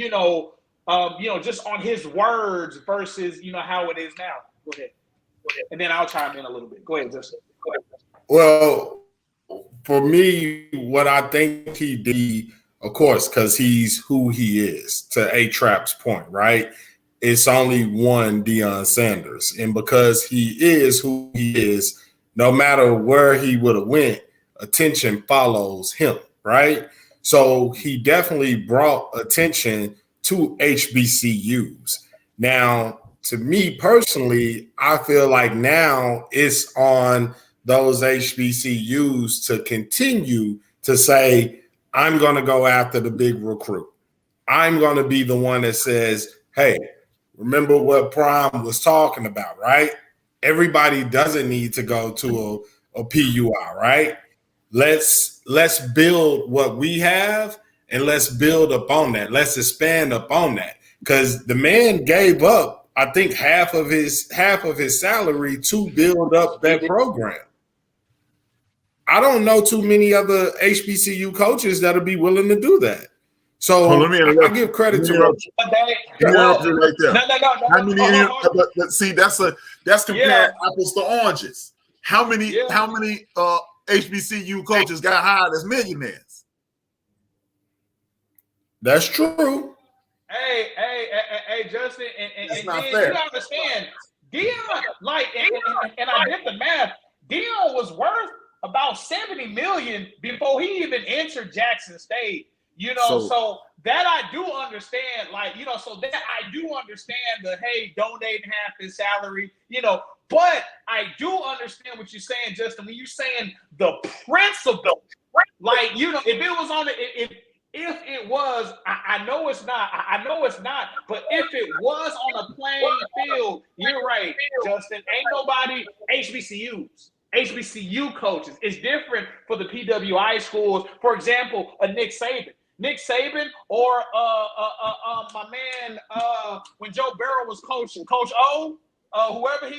S2: just on his words versus, how it is now. Go ahead. And then I'll chime in a little bit. Go ahead, Justin.
S1: Well, for me, what I think he did, of course, because he's who he is, to HRap's point, right? it's only one Deion Sanders. And because he is who he is, no matter where he would have went, attention follows him, right? So he definitely brought attention to HBCUs. Now, to me personally, I feel like now it's on those HBCUs to continue to say, I'm going to go after the big recruit. I'm going to be the one that says, hey, remember what Prime was talking about, right? Everybody doesn't need to go to a PUI, right? Let's build what we have and let's build upon that. Let's expand upon that. Because the man gave up, I think, half of his salary to build up that program. I don't know too many other HBCU coaches that'll be willing to do that. So I give credit to
S3: right there. No. How many? But see, that's comparing apples to oranges. How many HBCU coaches got hired as millionaires?
S1: That's true.
S2: Hey, Justin, and
S3: not fair.
S2: You understand, Deion, and I did the math. Deion was worth about $70 million before he even entered Jackson State. So that I do understand, so that I do understand the, hey, donating half his salary, but I do understand what you're saying, Justin, when you're saying the principle, if it was on if it was, I know it's not, but if it was on a playing field, you're right, Justin, ain't nobody HBCU coaches. It's different for the PWI schools. For example, a Nick Saban, or my man when Joe Burrow was coaching, Coach O, whoever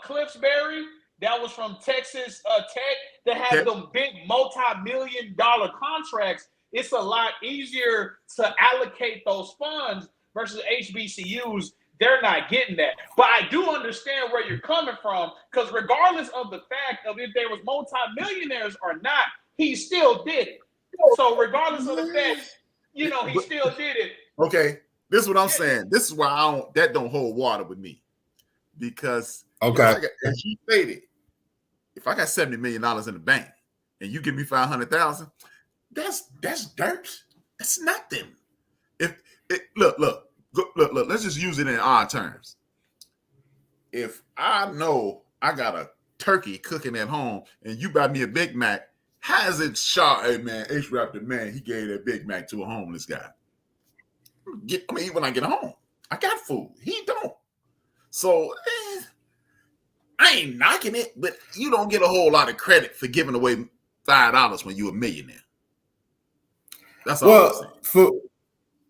S2: Cliffsbury, that was from Texas Tech, that had them big multi-million-dollar contracts. It's a lot easier to allocate those funds versus HBCUs. They're not getting that. But I do understand where you're coming from, because regardless of the fact of if there was multi-millionaires or not, he still did it. So regardless of the fact, he still did it.
S3: Okay, this is what I'm saying. This is why that don't hold water with me. Because as you stated, if I got $70 million in the bank and you give me $500,000, that's dirt. That's nothing. Look, let's just use it in our terms. If I know I got a turkey cooking at home and you buy me a Big Mac, how is it shot? Hey man, HRap the man, he gave that Big Mac to a homeless guy. When I get home, I got food. He don't. So I ain't knocking it, but you don't get a whole lot of credit for giving away $5 when you're a millionaire. That's all I'm saying.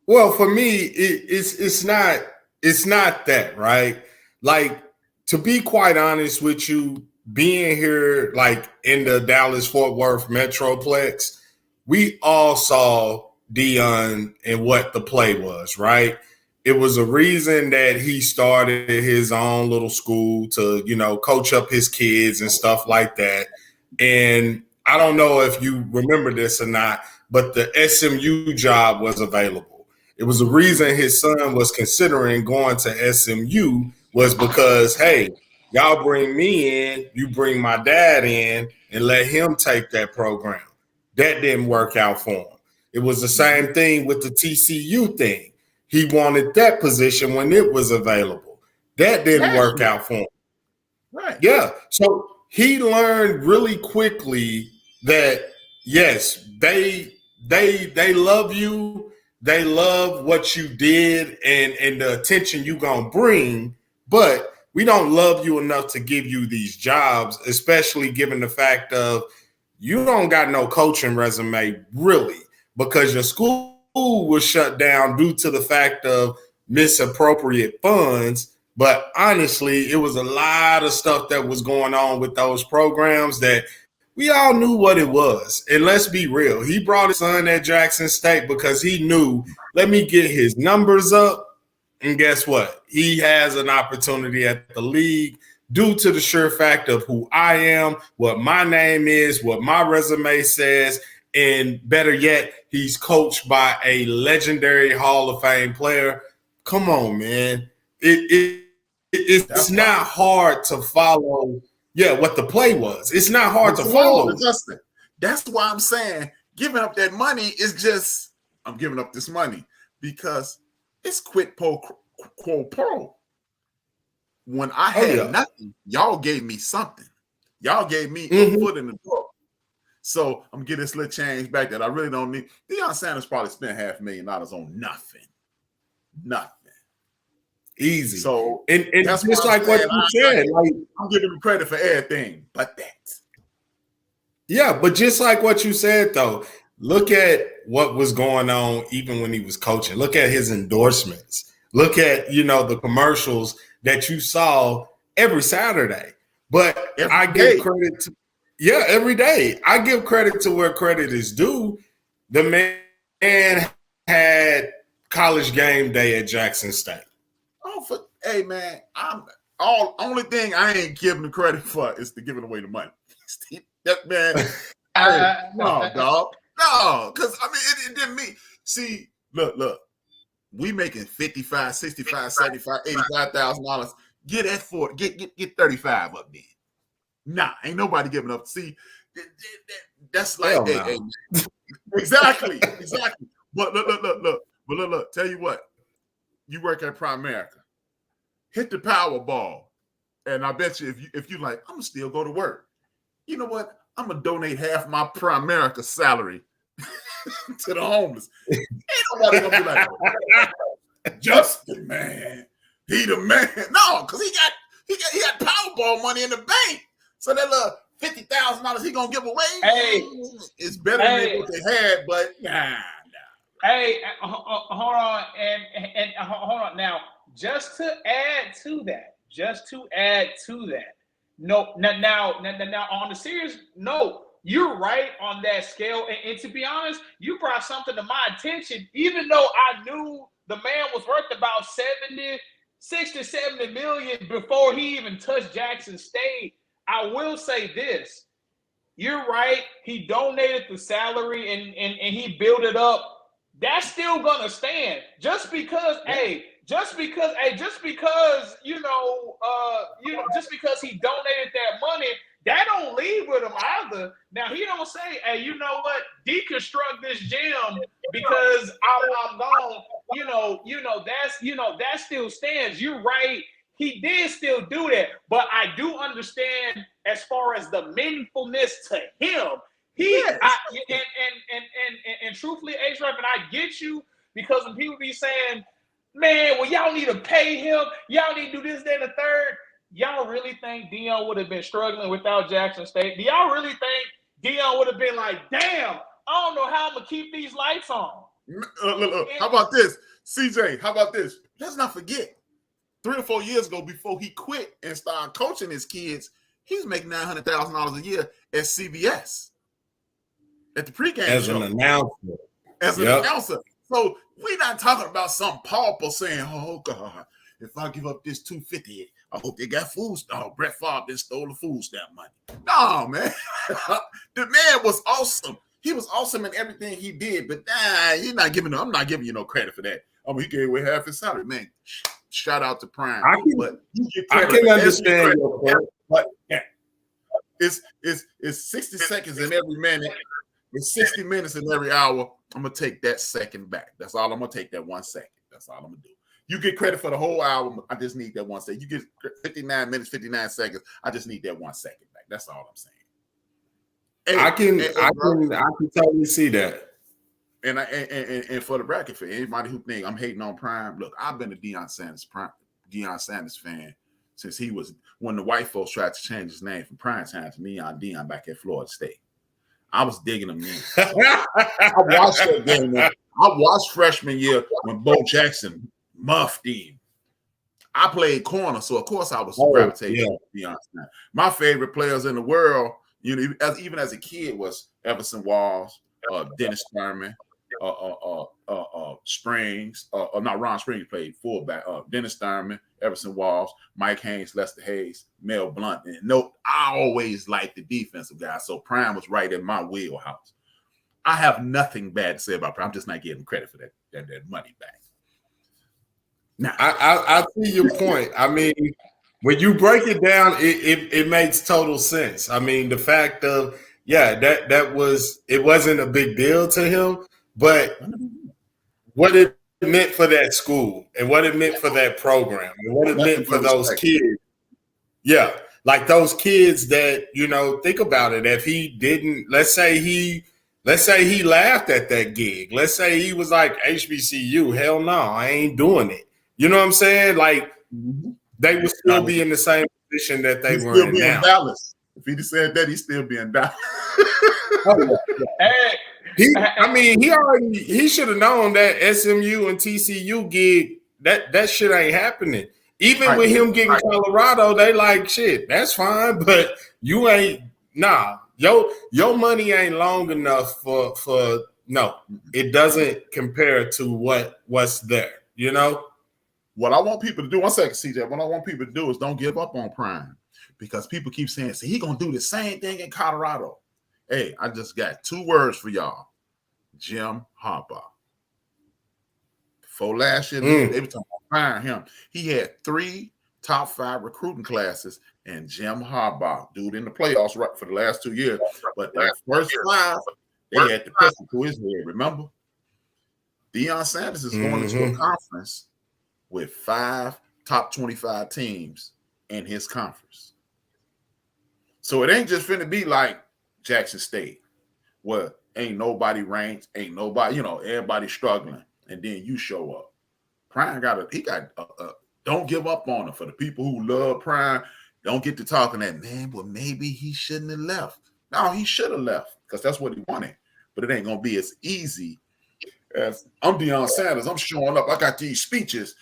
S1: For me, it's not that, right? Like, to be quite honest with you, being here in the Dallas-Fort Worth Metroplex, we all saw Deion and what the play was, right? It was a reason that he started his own little school to, coach up his kids and stuff like that. And I don't know if you remember this or not, but the SMU job was available. It was a reason his son was considering going to SMU, was because, hey, y'all bring me in, you bring my dad in, and let him take that program. That didn't work out for him. It was the same thing with the TCU thing. He wanted that position when it was available. That didn't work out for him.
S3: Right.
S1: Yeah. So he learned really quickly that, yes, they love you. They love what you did and the attention you gonna bring, but we don't love you enough to give you these jobs, especially given the fact of you don't got no coaching resume, really, because your school was shut down due to the fact of misappropriate funds. But honestly, it was a lot of stuff that was going on with those programs that we all knew what it was. And let's be real, he brought his son at Jackson State because he knew, let me get his numbers up. And guess what? He has an opportunity at the league due to the sure fact of who I am, what my name is, what my resume says, and better yet, he's coached by a legendary Hall of Fame player. Come on, man. It's not hard to follow. Yeah, what the play was. It's not hard to follow.
S3: Justin, that's why I'm saying giving up that money is just, I'm giving up this money because it's quid pro quo. When I had nothing, y'all gave me something. Y'all gave me a foot in the door. So I'm getting this little change back that I really don't need. Deion Sanders probably spent $500,000 on nothing.
S1: Easy.
S3: So
S1: and that's just like what you said. Like,
S3: I'm giving him credit for everything, but that.
S1: Yeah, but just like what you said, though, look at what was going on even when he was coaching. Look at his endorsements. Look at, the commercials that you saw every Saturday. But give credit to, every day. I give credit to where credit is due. The man had College Game Day at Jackson State.
S3: Hey man, only thing I ain't giving the credit for is to giving away the money. That man, no, dog, no, because I mean it didn't mean. See, look, we making $55,000, $65,000, $75,000, $85,000. Get that for get 35 up there. Nah, ain't nobody giving up. See, that's like hey, exactly. But look. Tell you what, you work at Primerica. Hit the Powerball, and I bet you if you like, I'm gonna still go to work. You know what? I'm gonna donate half my Primerica salary to the homeless. Ain't nobody gonna be like, Justin, man, he the man. No, because he got Powerball money in the bank. So that little $50,000 he gonna give away.
S2: Hey,
S3: it's better than what they had, but nah.
S2: Hey, hold on, and hold on now. Just to add to that. No, now on the serious note, you're right on that scale. And to be honest, you brought something to my attention. Even though I knew the man was worth about 60-70 million before he even touched Jackson State, I will say this. You're right. He donated the salary and he built it up. That's still gonna stand. Just because just because he donated that money, that don't leave with him either. Now he don't say, hey, you know what? Deconstruct this gym because I'm gone. That still stands. You're right. He did still do that, but I do understand as far as the meaningfulness to him. And truthfully, HRap, and I get you because when people be saying, man, well, y'all need to pay him, y'all need to do this, that, and the third. Y'all really think Deion would have been struggling without Jackson State? Do y'all really think Deion would have been like, damn, I don't know how I'm gonna keep these lights on?
S3: Look. How about this, CJ? How about this? Let's not forget, 3 or 4 years ago, before he quit and started coaching his kids, he was making $900,000 a year at CBS. At the pregame
S1: as
S3: show.
S1: An announcer.
S3: As an announcer. So we're not talking about some pauper saying, oh, God, if I give up this $250, I hope they got food stamp. Oh, Brett Favre just stole the food stamp money. No, man. The man was awesome. He was awesome in everything he did, but I'm not giving you no credit for that. I mean, he gave away half his salary. Man, shout out to Prime.
S1: I can understand your point.
S3: But it's 60 seconds in every minute. It's 60 minutes in every hour. I'm going to take that second back. That's all I'm going to take, that 1 second. That's all I'm going to do. You get credit for the whole hour. I just need that 1 second. You get 59 minutes, 59 seconds. I just need that 1 second back. That's all I'm saying.
S1: I can totally see that.
S3: And for the bracket, for anybody who think I'm hating on Prime, look, I've been a Deion Sanders fan since he was, when the white folks tried to change his name from Prime Time to Deion back at Florida State. I was digging him in. I watched that game. I watched freshman year when Bo Jackson muffed him. I played corner, so of course I was gravitating to Deion Sanders. My favorite players in the world, even as a kid, was Everson Walls, Dennis Thurman, Springs. Ron Springs played fullback. Dennis Thurman, Everson Walls, Mike Haynes, Lester Hayes, Mel Blount. And I always liked the defensive guy, so Prime was right in my wheelhouse. I have nothing bad to say about Prime. I'm just not giving credit for that money back.
S1: Now, I see your point. I mean, when you break it down, it makes total sense. I mean, the fact of it wasn't a big deal to him, but what it meant for that school and what it meant for that program and what it meant for those kids. Yeah, like those kids that, think about it. If he didn't, let's say he laughed at that gig. Let's say he was like, HBCU, hell no, I ain't doing it. You know what I'm saying? Like, they would still be in the same position that they were in now.
S3: Dallas. If he said that, he'd still be in Dallas.
S1: He should have known that SMU and TCU gig, that shit ain't happening. Even with him getting Colorado, they like, shit, that's fine, but you ain't, your money ain't long enough for no, it doesn't compare to what's there,
S3: What I want people to do, one second, CJ, what I want people to do is don't give up on Prime, because people keep saying, see, he going to do the same thing in Colorado. Hey, I just got 2 words for y'all. Jim Harbaugh. Before last year, they were talking about firing him. He had 3 top 5 recruiting classes, and Jim Harbaugh, dude in the playoffs right for the last 2 years. But the first 5, they had the pistol to his head, remember? Deion Sanders is going into a conference with 5 top 25 teams in his conference. So it ain't just finna be like Jackson State, where ain't nobody ranked, ain't nobody, everybody struggling, and then you show up. Prime don't give up on him. For the people who love Prime, don't get to talking that, man, but maybe he shouldn't have left. No, he should have left, because that's what he wanted. But it ain't gonna be as easy as I'm Deion Sanders. I'm showing up. I got these speeches.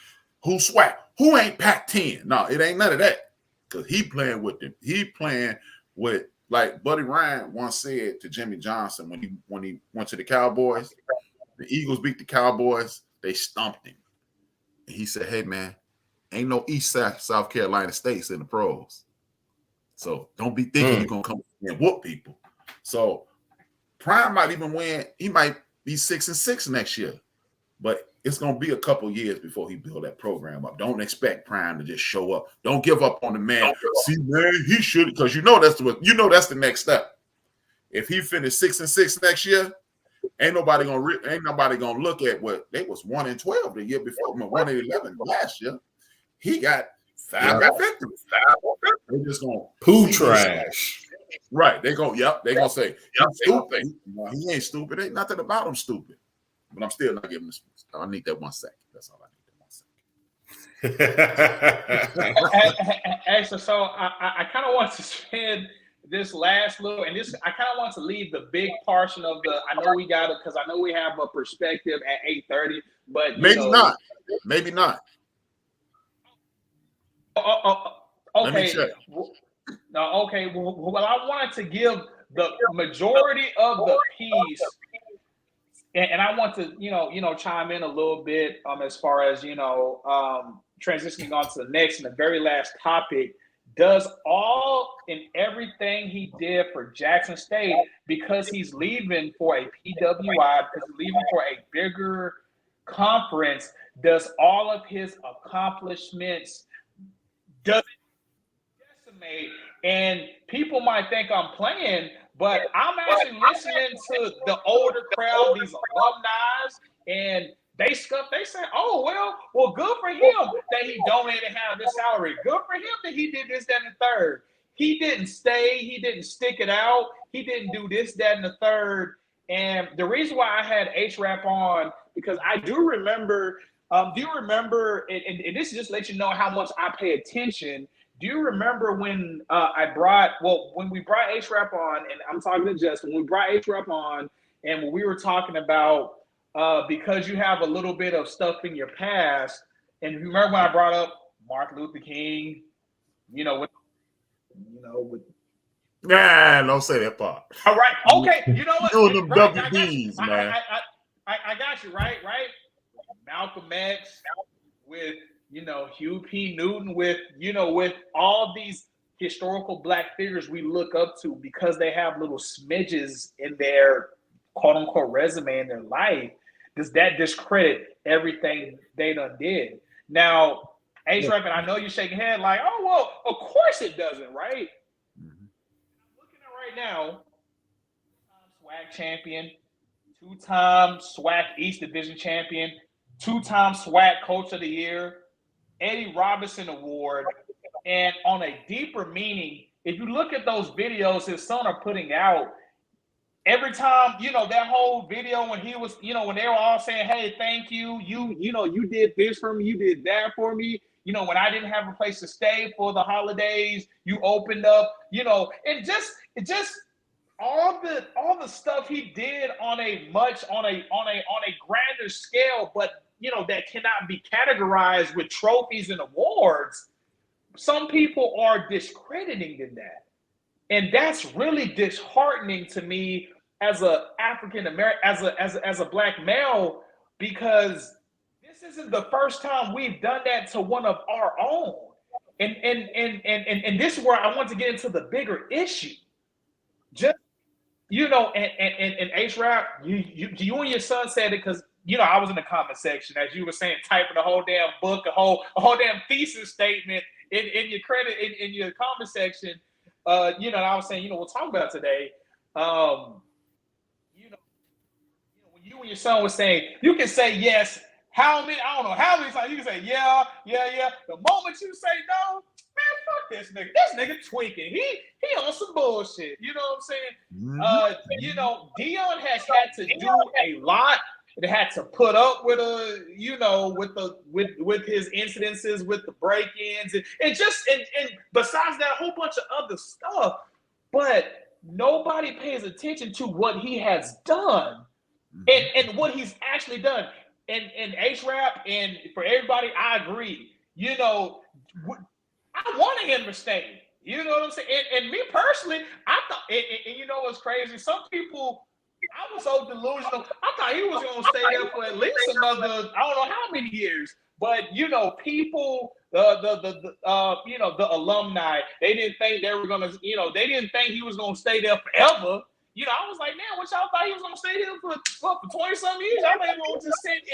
S3: Who swag? Who ain't Pac-10? No, it ain't none of that. Because he playing with them. He playing with, like Buddy Ryan once said to Jimmy Johnson when he went to the Cowboys. The Eagles beat the Cowboys. They stumped him. And he said, hey, man, ain't no East South Carolina States in the pros. So don't be thinking you're going to come and whoop people. So Prime might even win. He might be 6-6 next year. But it's going to be a couple years before he build that program up. Don't expect Prime to just show up. Don't give up on the man. See, man, he should, because that's the next step. If he finished 6-6 next year, ain't nobody gonna look at what they was 1-12 the year before, 1-11 last year. He got 5 victories. They just gonna
S1: poo trash.
S3: Right? They gonna say he's stupid. No, he ain't stupid. Ain't nothing about him stupid. But I'm still not giving him. I need that 1 second. That's all I need.
S2: Actually, so I kind of want to spend this last little, and this I kind of want to leave the big portion of the. I know we got it because I know we have a perspective at 8:30, but
S3: maybe not.
S2: Okay.
S3: Let me check.
S2: No, okay. Well, I wanted to give the majority of the piece. And I want to, chime in a little bit as far as, transitioning on to the next and the very last topic. Does all and everything he did for Jackson State because he's leaving for a PWI, because he's leaving for a bigger conference, does all of his accomplishments does it decimate? And people might think I'm playing, but I'm actually listening to the older crowd, these alumni, and they say, oh, well, good for him that he donated half of his salary. Good for him that he did this, that, and the third. He didn't stay. He didn't stick it out. He didn't do this, that, and the third. And the reason why I had HRap on, because I do remember, and this is just to let you know how much I pay attention. Do you remember when when we brought HRap on, and I'm talking to Justin, when we brought HRap on, and when we were talking about because you have a little bit of stuff in your past, and you remember when I brought up Martin Luther King, with
S3: don't say that part.
S2: All right, okay, you know what?
S3: Doing them WBs, man.
S2: I got you, right? Malcolm X with Hugh P. Newton, with all these historical Black figures we look up to because they have little smidges in their quote unquote resume in their life, does that discredit everything they done did? Now, HRap, and I know you're shaking head like, oh, well, of course it doesn't, right? Mm-hmm. I'm looking at right now, SWAC champion, 2-time SWAC East Division champion, 2-time SWAC Coach of the Year, Eddie Robinson Award. And on a deeper meaning, if you look at those videos his son are putting out, every time, that whole video when he was, when they were all saying, hey, thank you, you did this for me, you did that for me, when I didn't have a place to stay for the holidays, you opened up, it just all the stuff he did on a grander scale, but that cannot be categorized with trophies and awards. Some people are discrediting in that. And that's really disheartening to me as a African American, as a Black male, because this isn't the first time we've done that to one of our own. And this is where I want to get into the bigger issue. Just and HRap, you and your son said it because I was in the comment section as you were saying, typing a whole damn book, a whole damn thesis statement in your credit in your comment section. I was saying, we'll talk about today. When you and your son was saying, you can say yes. I don't know how many times you can say yeah. The moment you say no, man, fuck this nigga. This nigga tweaking. He on some bullshit. You know what I'm saying? Dion has had to do a lot. It had to put up with with his incidences, with the break-ins, and besides that, a whole bunch of other stuff. But nobody pays attention to what he has done and what he's actually done. And HRap, and for everybody, I agree. I wanted him to stay. You know what I'm saying? And me personally, I thought, and you know what's crazy? Some people, I was so delusional. I thought he was going to stay there for at least another, I don't know how many years. But people, the alumni, they didn't think they were going to, they didn't think he was going to stay there forever. I was like, man, what y'all thought he was going to stay there for 20-some years? I thought he was going to just sit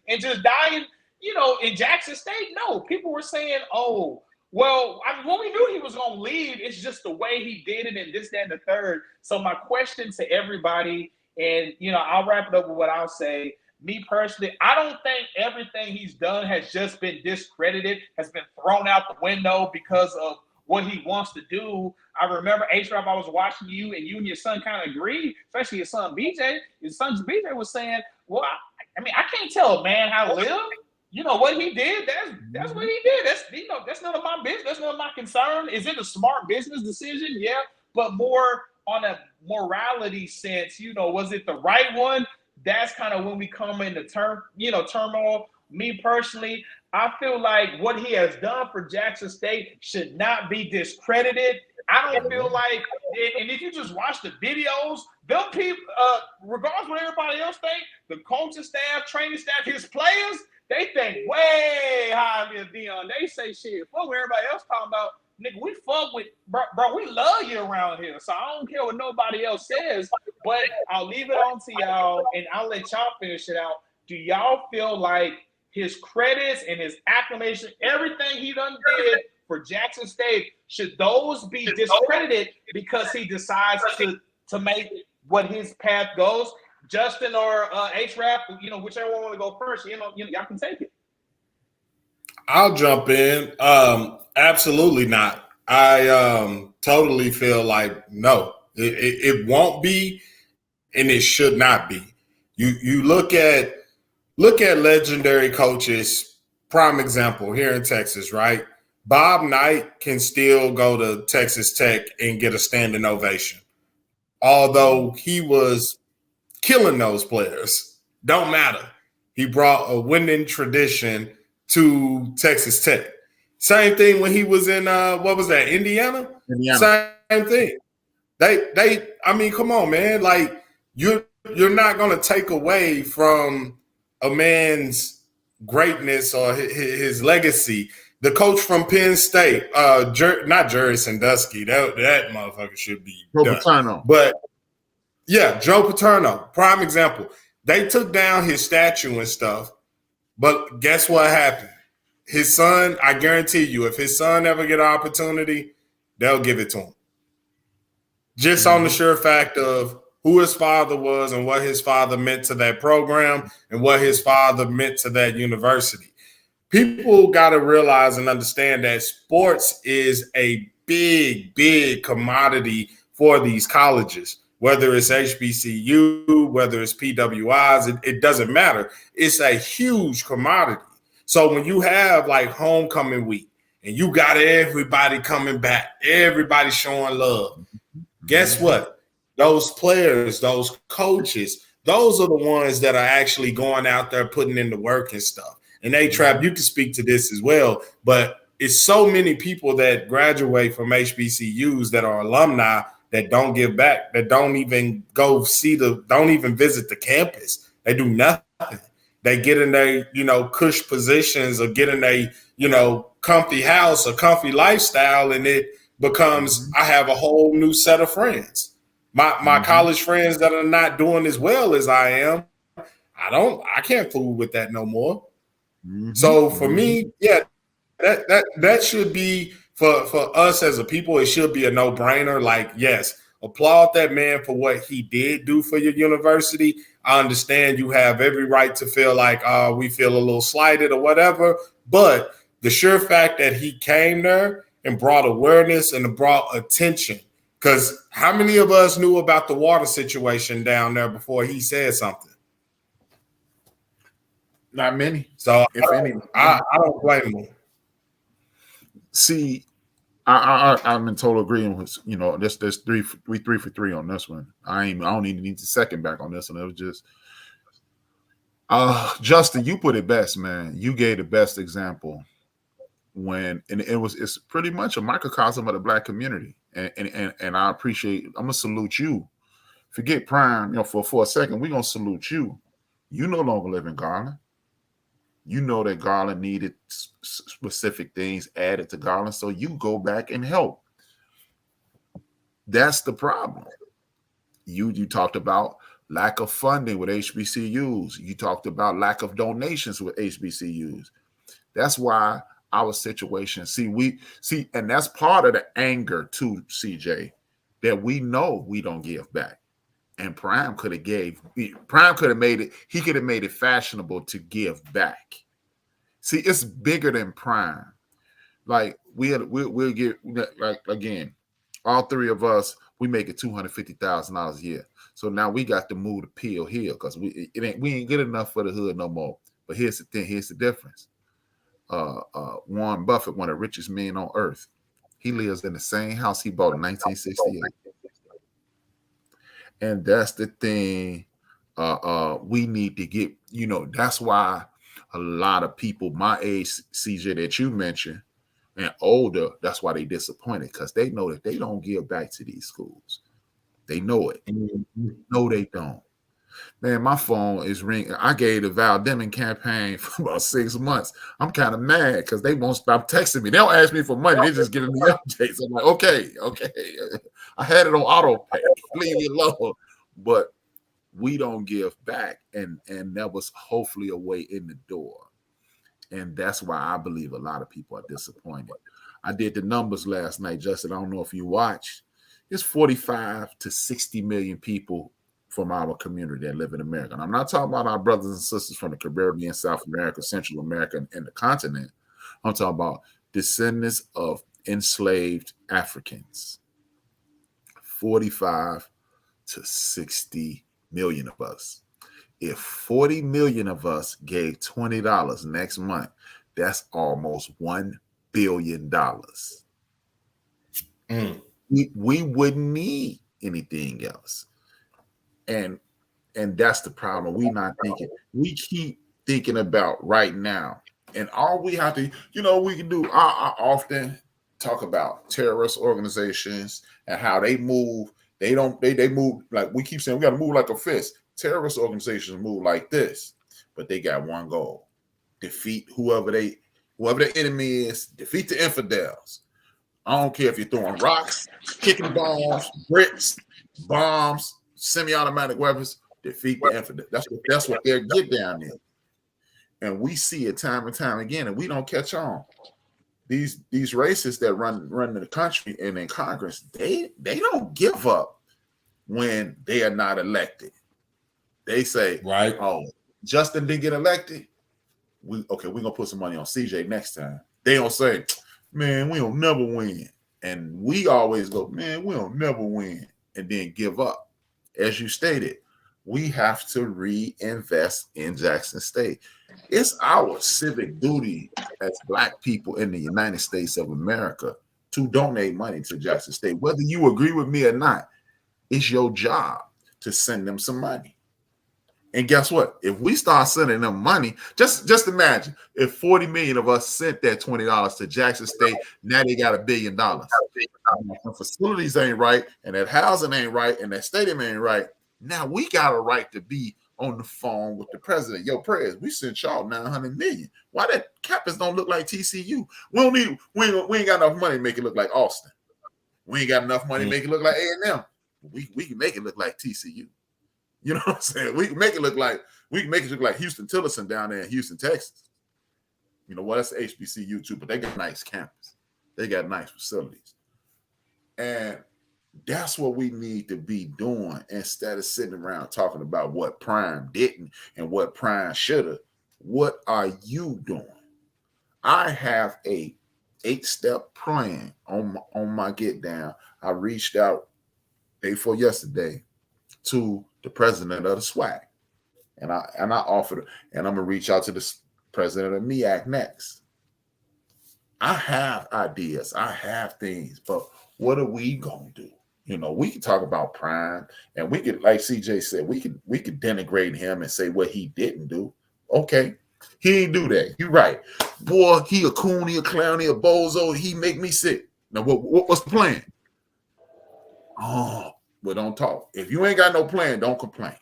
S2: and just die in Jackson State. No, people were saying, oh, well, when we knew he was going to leave, it's just the way he did it and this, that, and the third. So my question to everybody, and, I'll wrap it up with what I'll say. Me personally, I don't think everything he's done has just been discredited, has been thrown out the window because of what he wants to do. I remember, HRap, I was watching you, and you and your son kind of agreed, especially your son BJ. His son BJ was saying, well, I can't tell a man how to live. What he did, that's what he did. That's none of my business. That's none of my concern. Is it a smart business decision? Yeah, but more on a morality sense, was it the right one? That's kind of when we come into turmoil. Me personally, I feel like what he has done for Jackson State should not be discredited. I don't feel like, and if you just watch the videos, them people, regardless of what everybody else think, the coaching staff, training staff, his players, they think way highly of Dion. They say shit. Fuck what everybody else talking about. Nigga, we fuck with, bro, we love you around here. So I don't care what nobody else says, but I'll leave it on to y'all and I'll let y'all finish it out. Do y'all feel like his credits and his acclamation, everything he done did for Jackson State, should those be discredited because he decides to make what his path goes? Justin or HRap, whichever one want to go first, y'all can take it.
S1: I'll jump in. Absolutely not. I totally feel like no, it won't be, and it should not be. You look at legendary coaches. Prime example here in Texas, right? Bob Knight can still go to Texas Tech and get a standing ovation, although he was killing those players. Don't matter. He brought a winning tradition to Texas Tech. Same thing when he was in Indiana? Same thing. They come on, man. Like you're not gonna take away from a man's greatness or his legacy. The coach from Penn State, not Jerry Sandusky, that motherfucker should be done. But Yeah, Joe Paterno, prime example. They took down his statue and stuff, but guess what happened? His son, I guarantee you, if his son ever get an opportunity, they'll give it to him. Just on the sure fact of who his father was and what his father meant to that program and what his father meant to that university. People got to realize and understand that sports is a big, big commodity for these colleges, whether it's HBCU, whether it's PWIs, it doesn't matter. It's a huge commodity. So when you have like homecoming week and you got everybody coming back, everybody showing love, guess what? Those players, those coaches, those are the ones that are actually going out there putting in the work and stuff. And HRap, you can speak to this as well, but it's so many people that graduate from HBCUs that are alumni that don't give back, that don't even go don't even visit the campus. They do nothing. They get in their, cush positions or get in a, comfy house or comfy lifestyle, and it becomes, I have a whole new set of friends. My college friends that are not doing as well as I am, I can't fool with that no more. So for me, yeah, that should be for us as a people, it should be a no-brainer. Like, yes, applaud that man for what he did do for your university. I understand you have every right to feel like we feel a little slighted or whatever, but the sure fact that he came there and brought awareness and brought attention, because how many of us knew about the water situation down there before he said something?
S3: Not many.
S1: So I don't blame him.
S3: See, I'm in total agreement with there's three for three on this one. I don't even need the second back on this one. It was just Justin, you put it best, man. You gave the best example it's pretty much a microcosm of the Black community. And I appreciate, I'm gonna salute you. Forget Prime, for a second, we're gonna salute you. You no longer live in Garland. You know that Garland needed specific things added to Garland, so you go back and help. That's the problem. You talked about lack of funding with HBCUs. You talked about lack of donations with HBCUs. That's why our situation, and that's part of the anger too, CJ, that we know we don't give back. And Prime could have made it, he could have made it fashionable to give back. See, it's bigger than Prime. Like we'll get, like, again, all three of us, we make it $250,000 a year. So now we got to move the pill here because we ain't good enough for the hood no more. But here's the thing, here's the difference. Warren Buffett, one of the richest men on earth, he lives in the same house he bought in 1968. And that's the thing we need to get, that's why a lot of people my age, CJ, that you mentioned, and older, that's why they disappointed, because they know that they don't give back to these schools. They know it. No, they don't. Man, my phone is ringing. I gave the Val Deming campaign for about 6 months. I'm kind of mad because they won't stop texting me. They don't ask me for money. They just giving me updates. I'm like, okay. I had it on auto pay. Leave me alone. But we don't give back, and that was hopefully a way in the door. And that's why I believe a lot of people are disappointed. I did the numbers last night, Justin. I don't know if you watched. It's 45 to 60 million people from our community that live in America. And I'm not talking about our brothers and sisters from the Caribbean, South America, Central America, and the continent. I'm talking about descendants of enslaved Africans. 45 to 60 million of us. If 40 million of us gave $20 next month, that's almost $1 billion. We wouldn't need anything else. And that's the problem. We're not thinking. We keep thinking about right now. And all we have to, we can do, I often talk about terrorist organizations and how they move. They move, like we keep saying, we got to move like a fist. Terrorist organizations move like this, but they got one goal: defeat whoever the enemy is, defeat the infidels. I don't care if you're throwing rocks, kicking bombs, bricks, bombs, semi-automatic weapons, defeat the infidel. That's what they're get down there. And we see it time and time again, and we don't catch on. These racists that run the country and in Congress, they don't give up when they are not elected. They say,
S1: right,
S3: oh, Justin didn't get elected. We're gonna put some money on CJ next time. They don't say, man, we don't never win. And we always go, man, we don't never win, and then give up. As you stated, we have to reinvest in Jackson State. It's our civic duty as Black people in the United States of America to donate money to Jackson State. Whether you agree with me or not, it's your job to send them some money. And guess what? If we start sending them money, just imagine if 40 million of us sent that $20 to Jackson State, now they got $1 billion. The facilities ain't right, and that housing ain't right, and that stadium ain't right. Now we got a right to be on the phone with the president. Yo, prayers, we sent y'all 900 million. Why that campus don't look like TCU? We ain't got enough money to make it look like Austin. We ain't got enough money to make it look like A&M. We can make it look like TCU. You know what I'm saying? We can make it look like Houston Tillerson down there in Houston, Texas. You know what? That's HBCU too, but they got nice campus. They got nice facilities. And that's what we need to be doing instead of sitting around talking about what Prime didn't and what Prime should have. What are you doing? I have a 8-step plan on my get down. I reached out day before yesterday to the president of the SWAC, and I offered, and I'm gonna reach out to the president of MEAC next. I have ideas, I have things, but what are we gonna do? You know, we can talk about Prime, and we could, like CJ said, we could denigrate him and say what he didn't do. Okay, he didn't do that. You're right, boy. He a coon, he a clown, he a bozo. He make me sick. Now, what's the plan? Oh. But don't talk. If you ain't got no plan, don't complain.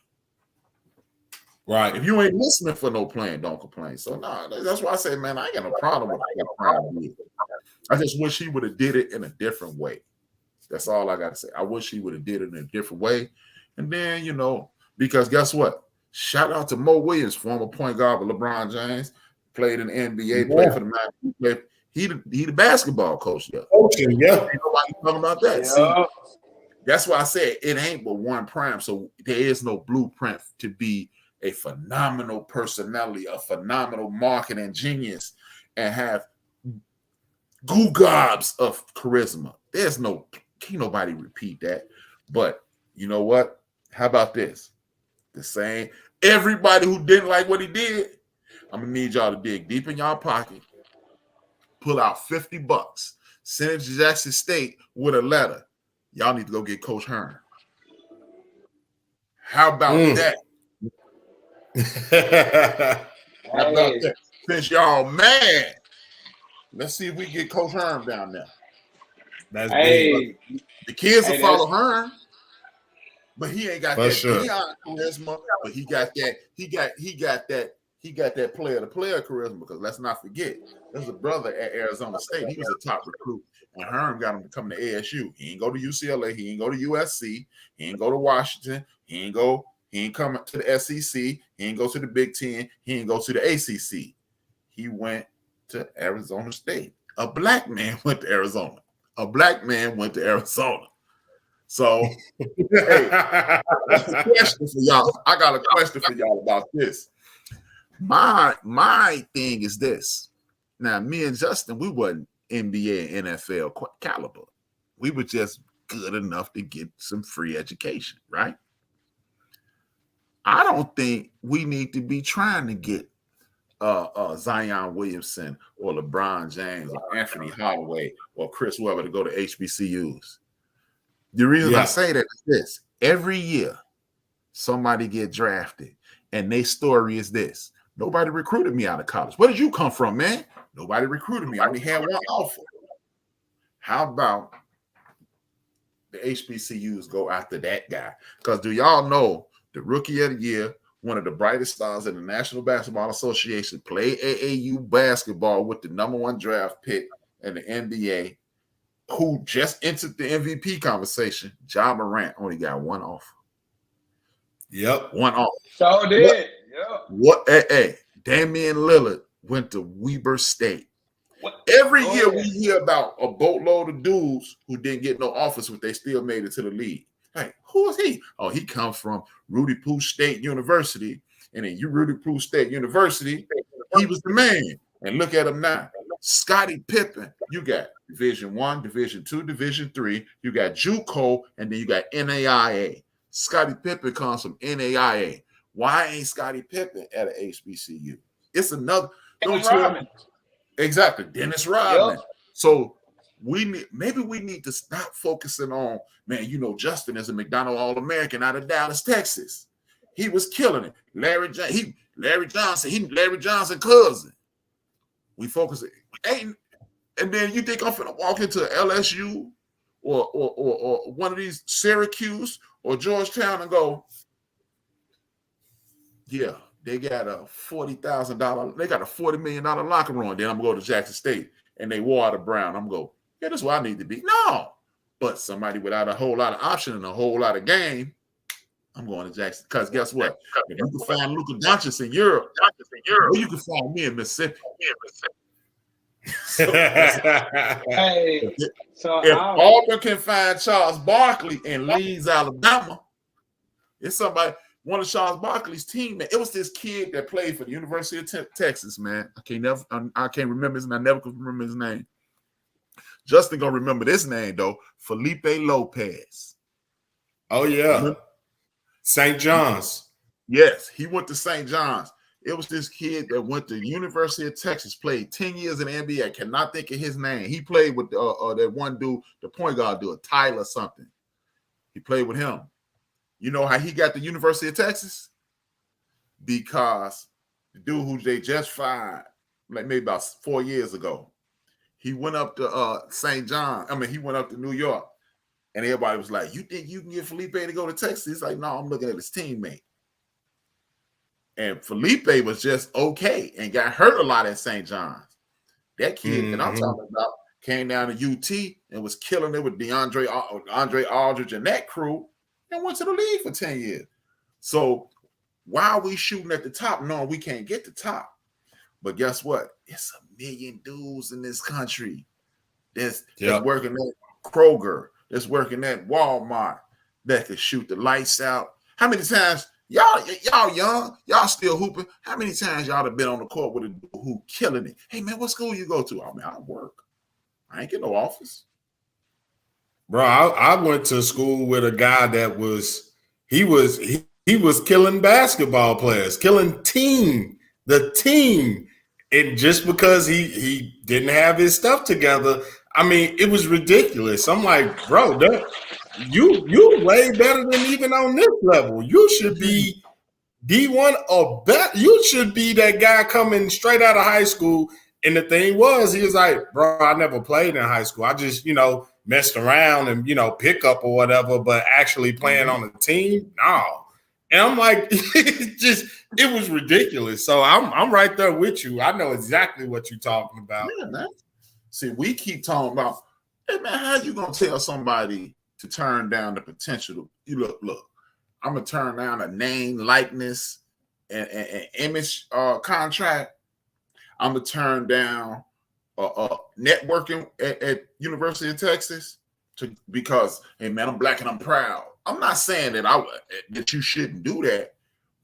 S1: Right.
S3: If you ain't listening for no plan, don't complain. So that's why I say, man, I ain't got no problem with what Prime did. I just wish he would have did it in a different way. That's all I got to say. I wish he would have did it in a different way. And then, you know, because guess what? Shout out to Mo Williams, former point guard with LeBron James, played in the NBA, played for the Miami. He the basketball coach. Yeah.
S1: Coaching, yeah.
S3: Ain't nobody talking about that.
S2: Yeah.
S3: See, that's why I said it ain't but one Prime. So there is no blueprint to be a phenomenal personality, a phenomenal marketing genius, and have gobs of charisma. Can't nobody repeat that. But you know what? How about this? The same. Everybody who didn't like what he did, I'm gonna need y'all to dig deep in y'all pocket, pull out $50, send it to Jackson State with a letter. Y'all need to go get Coach Hearn. How about that? How about that? Since y'all mad, let's see if we get Coach Hearn down there.
S1: That's big.
S3: The kids will follow Hearn, but he ain't got that Deion charisma. But he got that player-to-player charisma. Because let's not forget, there's a brother at Arizona State. He was a top recruit. And Herm got him to come to ASU. He ain't go to UCLA. He ain't go to USC. He ain't go to Washington. He ain't come to the SEC. He ain't go to the Big Ten. He ain't go to the ACC. He went to Arizona State. A Black man went to Arizona. A Black man went to Arizona. So, hey, that's a question for y'all. I got a question for y'all about this. My thing is this. Now, me and Justin, we wasn't NBA and NFL caliber. We were just good enough to get some free education, right? I don't think we need to be trying to get Zion Williamson or LeBron James or Anthony Holloway or Chris Webber to go to HBCUs. The reason I say that is this. Every year, somebody get drafted, and their story is this. Nobody recruited me out of college. Where did you come from, man? Nobody recruited me. I only had one offer. How about the HBCUs go after that guy? Because do y'all know the rookie of the year, one of the brightest stars in the National Basketball Association, played AAU basketball with the #1 draft pick in the NBA, who just entered the MVP conversation? Ja Morant only got one offer.
S1: Yep.
S3: One off.
S2: So did. Yep.
S3: What? Hey, Damian Lillard went to Weber State.
S2: What?
S3: Every year we hear about a boatload of dudes who didn't get no offers, but they still made it to the league. Like, who is he? Oh, he comes from Rudy Poo State University. And in Rudy Poo State University, he was the man. And look at him now. Scottie Pippen. You got Division I, Division II, Division III. You got JUCO, and then you got NAIA. Scottie Pippen comes from NAIA. Why ain't Scottie Pippen at an HBCU? It's another. Don't tell me. Exactly, Dennis Rodman. Yep. So we need to stop focusing on, man, Justin is a McDonald All-American out of Dallas, Texas. He was killing it. Larry Johnson cousin. We focus it. And then you think I'm finna walk into LSU or one of these Syracuse or Georgetown and go, yeah, they got a $40,000, they got a $40 million locker room. Then I'm gonna go to Jackson State and they wore out of Brown. I'm going, yeah, that's where I need to be. No, but somebody without a whole lot of option and a whole lot of game, I'm going to Jackson. Because guess what? If you can find Luka Doncic in Europe, you can find me in Mississippi. If Auburn can find Charles Barkley in Leeds, Alabama, it's somebody. One of Charles Barkley's teammates. It was this kid that played for the University of Texas, man. I can't remember his name. I never could remember his name. Justin gonna remember this name though. Felipe Lopez.
S1: Oh yeah, St. John's.
S3: Yes, he went to St. John's. It was this kid that went to the University of Texas, played 10 years in the NBA. I cannot think of his name. He played with that one dude, the point guard dude, Tyler something. He played with him. You know how he got the University of Texas? Because the dude who they just fired, like maybe about 4 years ago, he went up to St. John. I mean, he went up to New York, and everybody was like, "You think you can get Felipe to go to Texas?" He's like, "No, I'm looking at his teammate." And Felipe was just okay and got hurt a lot at St. John's. That kid that I'm talking about came down to UT and was killing it with Andre Aldridge and that crew. And went to the league for 10 years. So why are we shooting at the top? No, we can't get the top. But guess what? It's a million dudes in this country that's working at Kroger, that's working at Walmart, that could shoot the lights out. How many times, y'all young, y'all still hooping, how many times y'all have been on the court with a dude who killing it? Hey, man, what school you go to? Oh, man, I work. I ain't get no office.
S1: Bro, I went to school with a guy that was killing basketball players, killing the team. And just because he didn't have his stuff together, I mean, it was ridiculous. I'm like, bro, you're way better than even on this level. You should be D1 or better. You should be that guy coming straight out of high school. And the thing was, he was like, bro, I never played in high school. I just, messed around and, pick up or whatever, but actually playing on a team, no. And I'm like, it was ridiculous. So I'm right there with you. I know exactly what you're talking about.
S3: Yeah, man. See, we keep talking about, hey, man, how you going to tell somebody to turn down the potential? You look, I'm going to turn down a name, likeness, and image contract. I'm going to turn down networking at University of Texas because, hey, man, I'm black and I'm proud. I'm not saying that you shouldn't do that,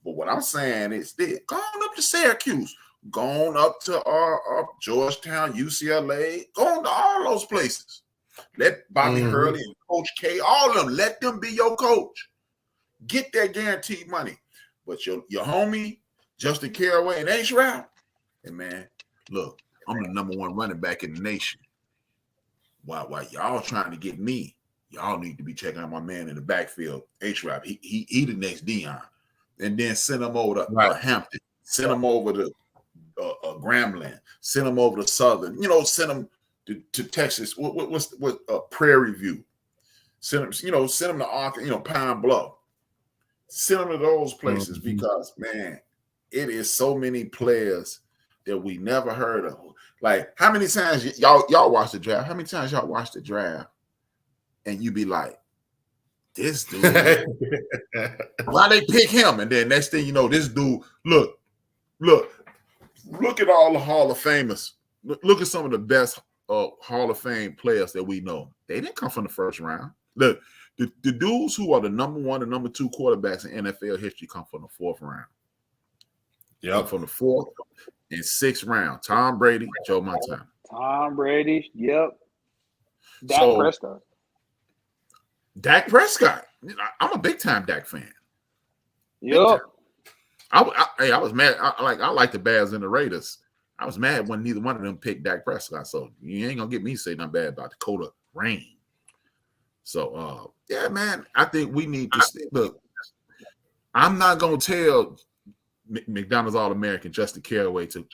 S3: but what I'm saying is this: go on up to Syracuse, go on up to Georgetown, UCLA, go on to all those places. Let Bobby Hurley and Coach K, all of them, let them be your coach. Get that guaranteed money. But your homie, Justin Caraway and HRap, hey, man, look, I'm the number one running back in the nation. While y'all trying to get me, y'all need to be checking out my man in the backfield, HRap. He the next Dion. And then send him over to Hampton. Send him over to Grambling. Send him over to Southern. Send him to Texas. What's Prairie View? Send him to Arkansas, Pine Bluff. Send them to those places because, man, it is so many players that we never heard of. Like, how many times y'all watch the draft? How many times y'all watch the draft and you be like, this dude, why they pick him? And then next thing you know, this dude, look at all the Hall of Famers. Look at some of the best Hall of Fame players that we know. They didn't come from the first round. Look, the dudes who are the number 1 and number 2 quarterbacks in NFL history come from the 4th round. Yeah, from the 4th and 6th round. Tom Brady, Joe Montana.
S2: Tom Brady, yep.
S3: Dak Prescott. I'm a big time Dak fan.
S2: Yep.
S3: I was mad. I like the Bears and the Raiders. I was mad when neither one of them picked Dak Prescott. So you ain't gonna get me to say nothing bad about Dakota Rain. So yeah, man, I think we need to look. I'm not gonna tell McDonald's All-American Justin Caraway to,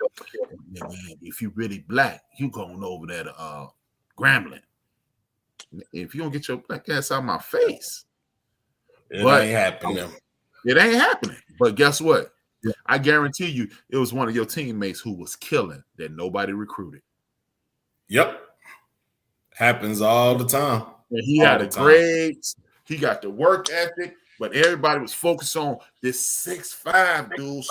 S3: man, if you really black, you going over there to Grambling. If you don't get your black ass out of my face,
S1: it ain't happening.
S3: It ain't happening. But guess what? Yeah. I guarantee you, it was one of your teammates who was killing that nobody recruited.
S1: Yep, happens all the time.
S3: And he had the grades. He got the work ethic. But everybody was focused on this 6'5" dude,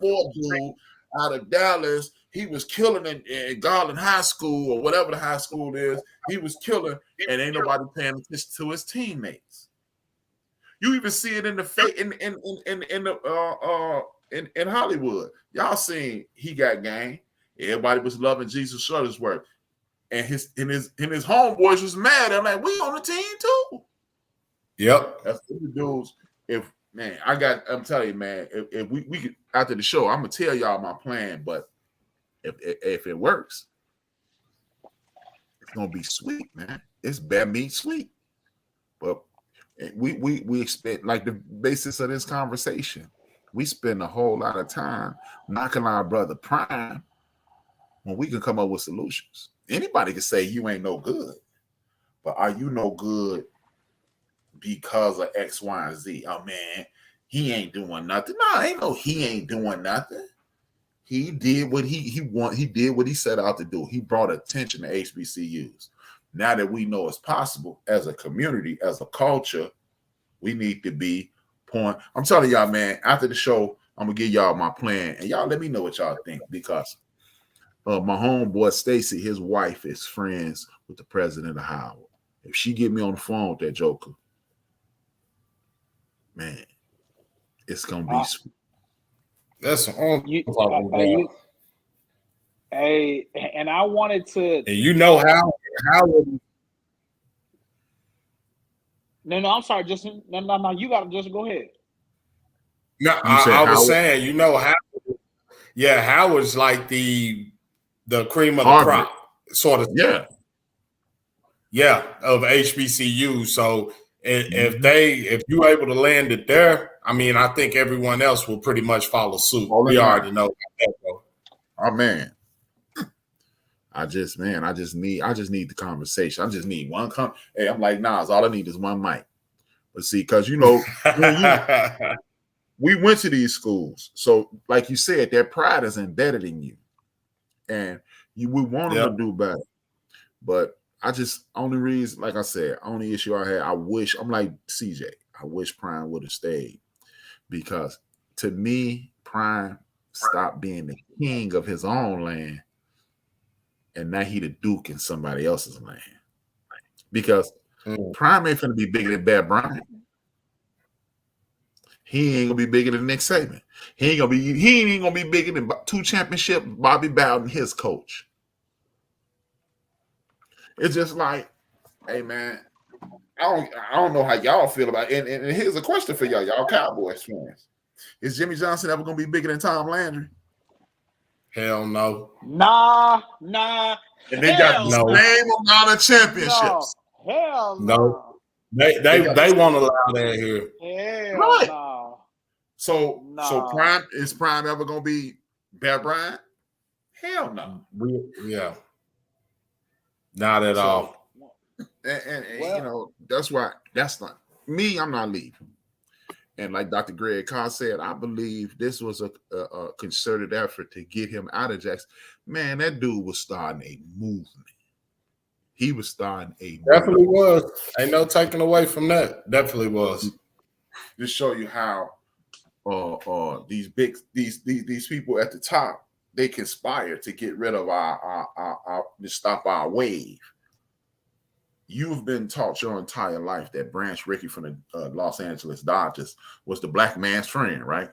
S3: 6'4" dude out of Dallas. He was killing in Garland High School or whatever the high school is. He was killing, and ain't nobody paying attention to his teammates. You even see it in the in Hollywood. Y'all seen he got game. Everybody was loving Jesus Shuttlesworth, and his homeboys was mad. I'm like, we on the team too.
S1: Yep,
S3: that's the dudes. I'm telling you, man. If we could, after the show, I'm gonna tell y'all my plan. But if it works, it's gonna be sweet, man. It's bad meat sweet. But we expect, like, the basis of this conversation, we spend a whole lot of time knocking our brother Prime when we can come up with solutions. Anybody can say you ain't no good, but are you no good because of X, Y, and Z? Oh man, he ain't doing nothing. No, ain't no he ain't doing nothing. He did what he did what he set out to do. He brought attention to HBCUs. Now that we know it's possible as a community, as a culture, we need to be pouring. I'm telling y'all, man, after the show, I'm gonna give y'all my plan, and y'all let me know what y'all think, because my homeboy Stacy, his wife is friends with the president of Howard. If she get me on the phone with that joker, man, it's gonna be sweet.
S1: That's all.
S2: Hey, and I wanted to.
S1: And you know how?
S2: No, I'm sorry. Just no. You got to just go ahead.
S1: No, I was saying, you know how? Yeah, Howard's like the cream of the crop, sort of. Yeah, of HBCU. So if you able to land it there, I mean, I think everyone else will pretty much follow suit. We already know that, bro.
S3: Oh man. I just need the conversation. I just need one Hey, I'm like, Nas, all I need is one mic. But see, because we went to these schools. So, like you said, that pride is embedded in you. And we want them to do better. But only reason, like I said, only issue I had, I'm like CJ. I wish Prime would have stayed. Because to me, Prime stopped being the king of his own land. And now he the Duke in somebody else's land. Because Prime ain't finna be bigger than Bear Bryant. He ain't gonna be bigger than Nick Saban. He ain't gonna be bigger than 2 championships Bobby Bowden, his coach. It's just like, hey man, I don't know how y'all feel about it. And here's a question for y'all Cowboys fans. Is Jimmy Johnson ever gonna be bigger than Tom Landry?
S1: Hell no.
S2: Nah.
S3: And they got the same amount of championships.
S2: No. Hell
S1: no. They won't allow that here.
S2: Hell
S3: right.
S2: No.
S3: So Prime ever gonna be Bear Bryant? Hell no.
S1: Yeah. Not at all.
S3: And you know, that's why that's not me. I'm not leaving. And like Dr. Greg Carr said, I believe this was a concerted effort to get him out of Jackson. Man, that dude was starting a movement. He was starting a
S1: definitely was. Ain't no taking away from that. Definitely was.
S3: Just show you how these people at the top, they conspire to get rid of our to stop our wave. You've been taught your entire life that Branch Rickey from the Los Angeles Dodgers was the black man's friend, right?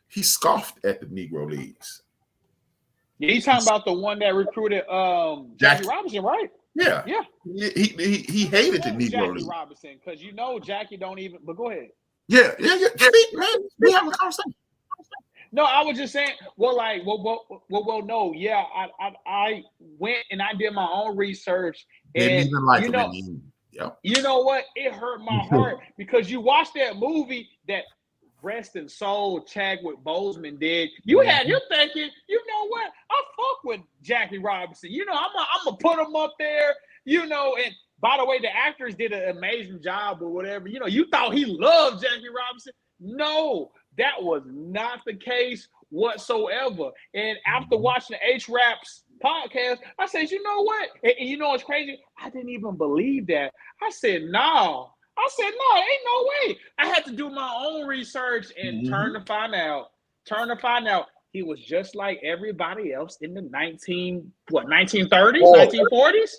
S3: He scoffed at the Negro Leagues.
S2: Yeah, he's talking about the one that recruited Jackie Robinson, right?
S3: Yeah. He hated the Negro
S2: Jackie
S3: League.
S2: Robinson, because Jackie don't even. But go ahead.
S3: Yeah. Speak, man. We have a conversation.
S2: No, I was just saying. Well, no. Yeah, I went and I did my own research, and you know what? It hurt my heart because you watched that movie that Rest and Soul Chadwick Boseman did. You had him thinking, you know what? I fuck with Jackie Robinson. I'm gonna put him up there. And by the way, the actors did an amazing job or whatever. You thought he loved Jackie Robinson. No, that was not the case whatsoever. And after watching the HRap's podcast, I said, you know what? And you know what's crazy? I didn't even believe that. I said, no. Ain't no way. I had to do my own research and turn to find out he was just like everybody else in the 1930s, 1940s?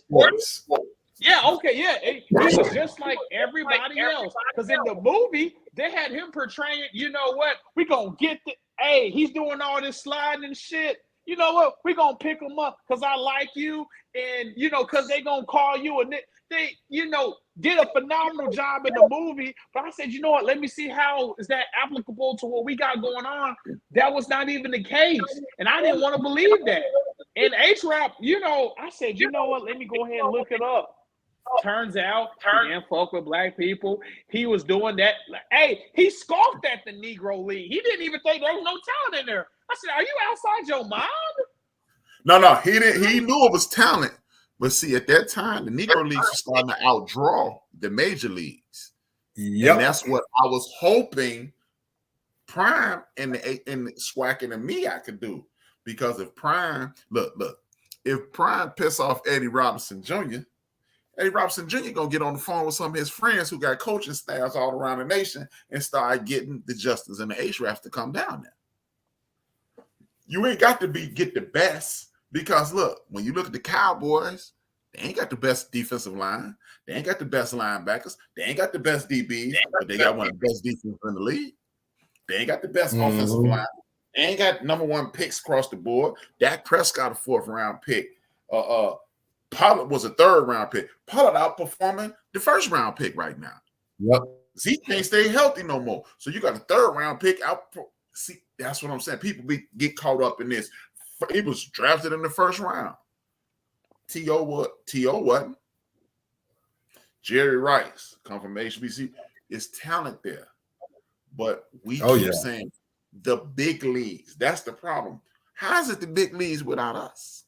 S2: Yeah, okay, yeah. He was just like everybody else. Because in the movie, they had him portraying, you know what? We gonna get he's doing all this sliding and shit. You know what? We gonna pick him up because I like you, and because they gonna call you, and they did a phenomenal job in the movie. But I said, you know what? Let me see how is that applicable to what we got going on. That was not even the case, and I didn't want to believe that. And HRap, I said, you know what? Let me go ahead and look it up. Turns out, he didn't fuck with black people. He was doing that. Hey, he scoffed at the Negro League. He didn't even think there was no talent in there. I said, are you outside your mind?
S3: No, he didn't. He knew it was talent. But see, at that time, the Negro Leagues were starting to outdraw the major leagues. Yep. And that's what I was hoping Prime and the Swack and me I could do. Because if Prime, if Prime piss off Eddie Robinson Jr., Eddie Robinson Jr. gonna get on the phone with some of his friends who got coaching staffs all around the nation and start getting the Justins and the HRaps to come down there. You ain't got to get the best, because look, when you look at the Cowboys, they ain't got the best defensive line. They ain't got the best linebackers. They ain't got the best DBs, but they got one of the best defenses in the league. They ain't got the best offensive line. They ain't got number one picks across the board. Dak Prescott, a 4th round pick. Pollard was a 3rd round pick. Pollard outperforming the 1st round pick right now.
S1: Yep.
S3: Zeke can't stay healthy no more. So you got a 3rd round pick out. See, that's what I'm saying. People get caught up in this. He was drafted in the 1st round. T.O. wasn't. Jerry Rice, come from HBC. It's talent there. But we keep saying the big leagues. That's the problem. How is it the big leagues without us?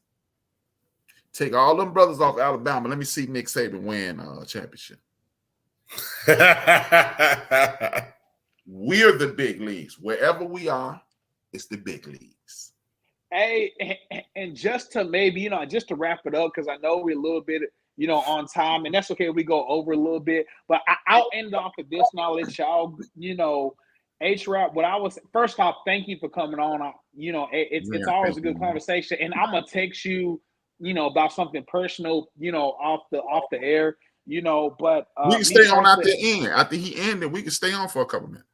S3: Take all them brothers off Alabama. Let me see Nick Saban win a championship. We're the big leagues. Wherever we are, it's the big leagues.
S2: Hey, and just to maybe, just to wrap it up, because I know we're a little bit, on time, and that's okay if we go over a little bit. But I'll end off with this knowledge, y'all, HRap, first off, thank you for coming on. It's always a good conversation. And I'm going to text you, about something personal, off the air, but
S3: we can stay on at the end. After he ended, we can stay on for a couple minutes.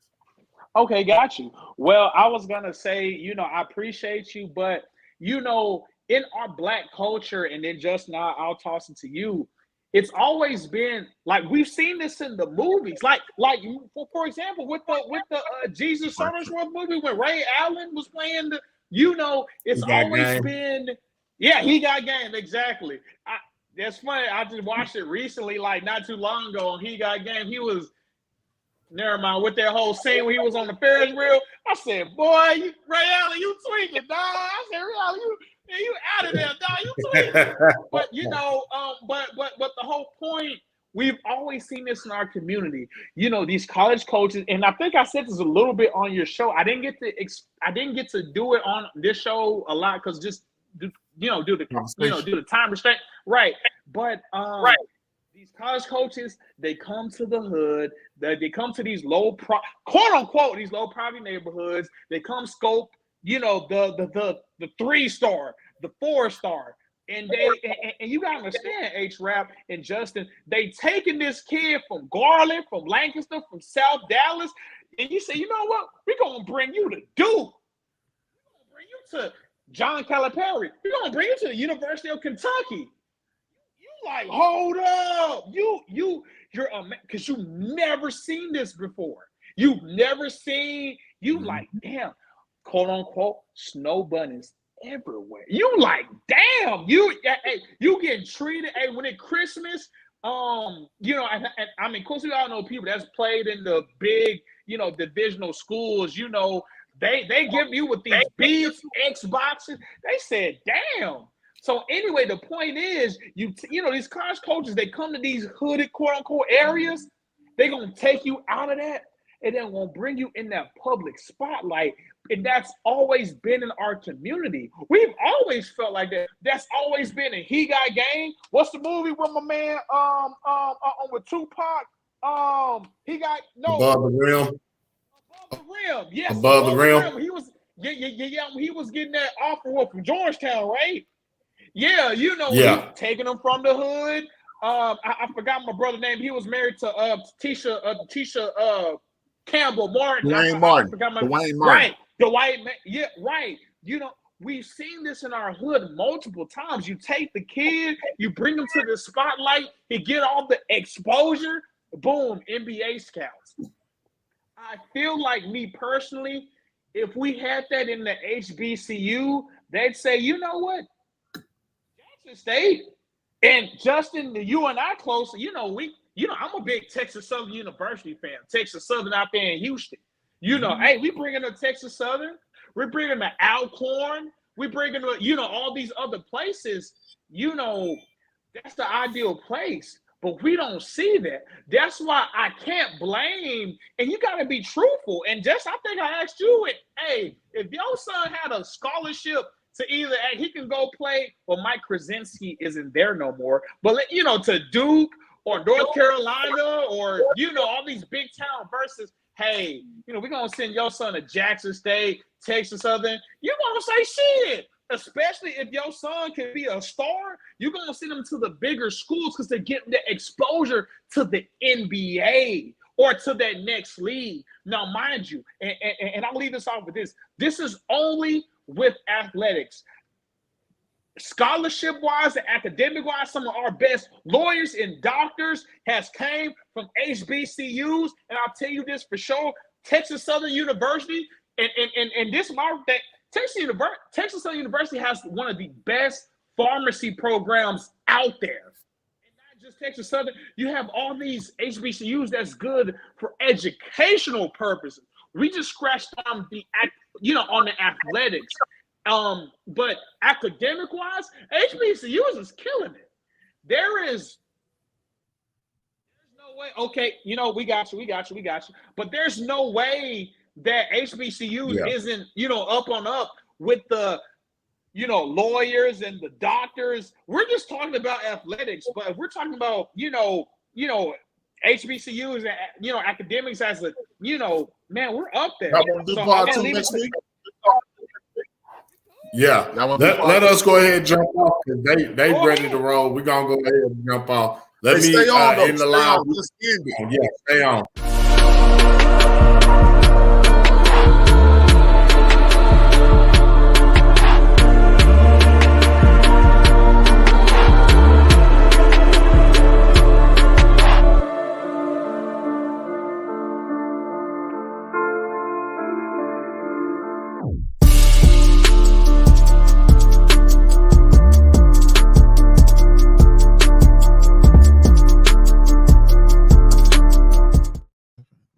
S2: Okay, got you. Well, I was gonna say, I appreciate you, but in our Black culture, and then just now I'll toss it to you. It's always been like we've seen this in the movies, like for example, with the Jesus Shuttlesworth movie when Ray Allen was playing it's always been. Yeah, he got game, exactly. That's funny. I just watched it recently, like not too long ago, and he got game. He was, never mind, with that whole scene when he was on the Ferris wheel. I said, boy, Ray Allen, you tweaking, dog. I said, Ray Allen, you out of there, dog. You tweaking. But, but the whole point, we've always seen this in our community. These college coaches, and I think I said this a little bit on your show. I didn't get to do it on this show a lot because just due to the time restraint, right? But these college coaches, they come to the hood, they come to these quote unquote these low poverty neighborhoods. They come scope, you know, the 3-star, the 4-star. And you gotta understand, HRap and Justin, they taking this kid from Garland, from Lancaster, from South Dallas, and you say, you know what? We're gonna bring you to Duke. We're gonna bring you to John Calipari. We're gonna bring you to the University of Kentucky. You like, hold up, you're because you've never seen this before. You've never seen. You like, damn, quote unquote, snow bunnies everywhere. You like, damn, you getting treated. Hey, when it's Christmas, you know, and I mean, of course, we all know people that's played in the big, you know, divisional schools. You know, they give you with these beats, Xboxes. They said, damn. So anyway, the point is, you know, these college coaches, they come to these hooded, quote unquote, areas. They're gonna take you out of that, and then gonna bring you in that public spotlight. And that's always been in our community. We've always felt like that. That's always been a He Got Game. What's the movie with my man with Tupac? He got
S1: Above the Rim.
S2: Above the Rim. Yes.
S1: Above the Rim.
S2: He was he was getting that offer from Georgetown, right? Yeah, you know, taking them from the hood. I forgot my brother's name. He was married to Tisha Campbell Martin.
S3: Dwayne Martin.
S2: Right. The white man, yeah, right. You know, we've seen this in our hood multiple times. You take the kid, you bring him to the spotlight, he get all the exposure, boom, NBA scouts. I feel like, me personally, if we had that in the HBCU, they'd say, you know what, Jackson State and Justin, you and I close. You know, I'm a big Texas Southern University fan. Texas Southern out there in Houston. You know, hey, we bringing a Texas Southern, we're bringing the Alcorn, we bringing, you know, all these other places. You know, that's the ideal place, but we don't see that. That's why I can't blame, and you got to be truthful. And just, I think I asked you, hey, if your son had a scholarship to either, hey, he can go play, well, Mike Krasinski isn't there no more, but, you know, to Duke or North Carolina or, you know, all these big town versus, hey, you know, we're going to send your son to Jackson State, Texas Southern. You're going to say shit, especially if your son can be a star. You're going to send them to the bigger schools because they're getting the exposure to the NBA or to that next league. Now, mind you, and I'll leave this off with this. This is only with athletics. Scholarship-wise and academic-wise, some of our best lawyers and doctors has came from HBCUs, and I'll tell you this for sure: Texas Southern University, and this mark that Texas Southern University has one of the best pharmacy programs out there. And not just Texas Southern, you have all these HBCUs that's good for educational purposes. We just scratched on on the athletics. But academic-wise, HBCUs is killing it. There's no way. Okay, you know, we got you. But there's no way that HBCUs isn't, you know, up on up with the, you know, lawyers and the doctors. We're just talking about athletics, but if we're talking about, you know, HBCUs and, you know, academics as a, you know, man, we're up there.
S3: So next week.
S1: Yeah, let us go ahead and jump off because they ready to roll. We're gonna go ahead and jump off. Let me
S3: stay on,
S1: in the line.
S3: Just end it.
S1: Yeah, stay on.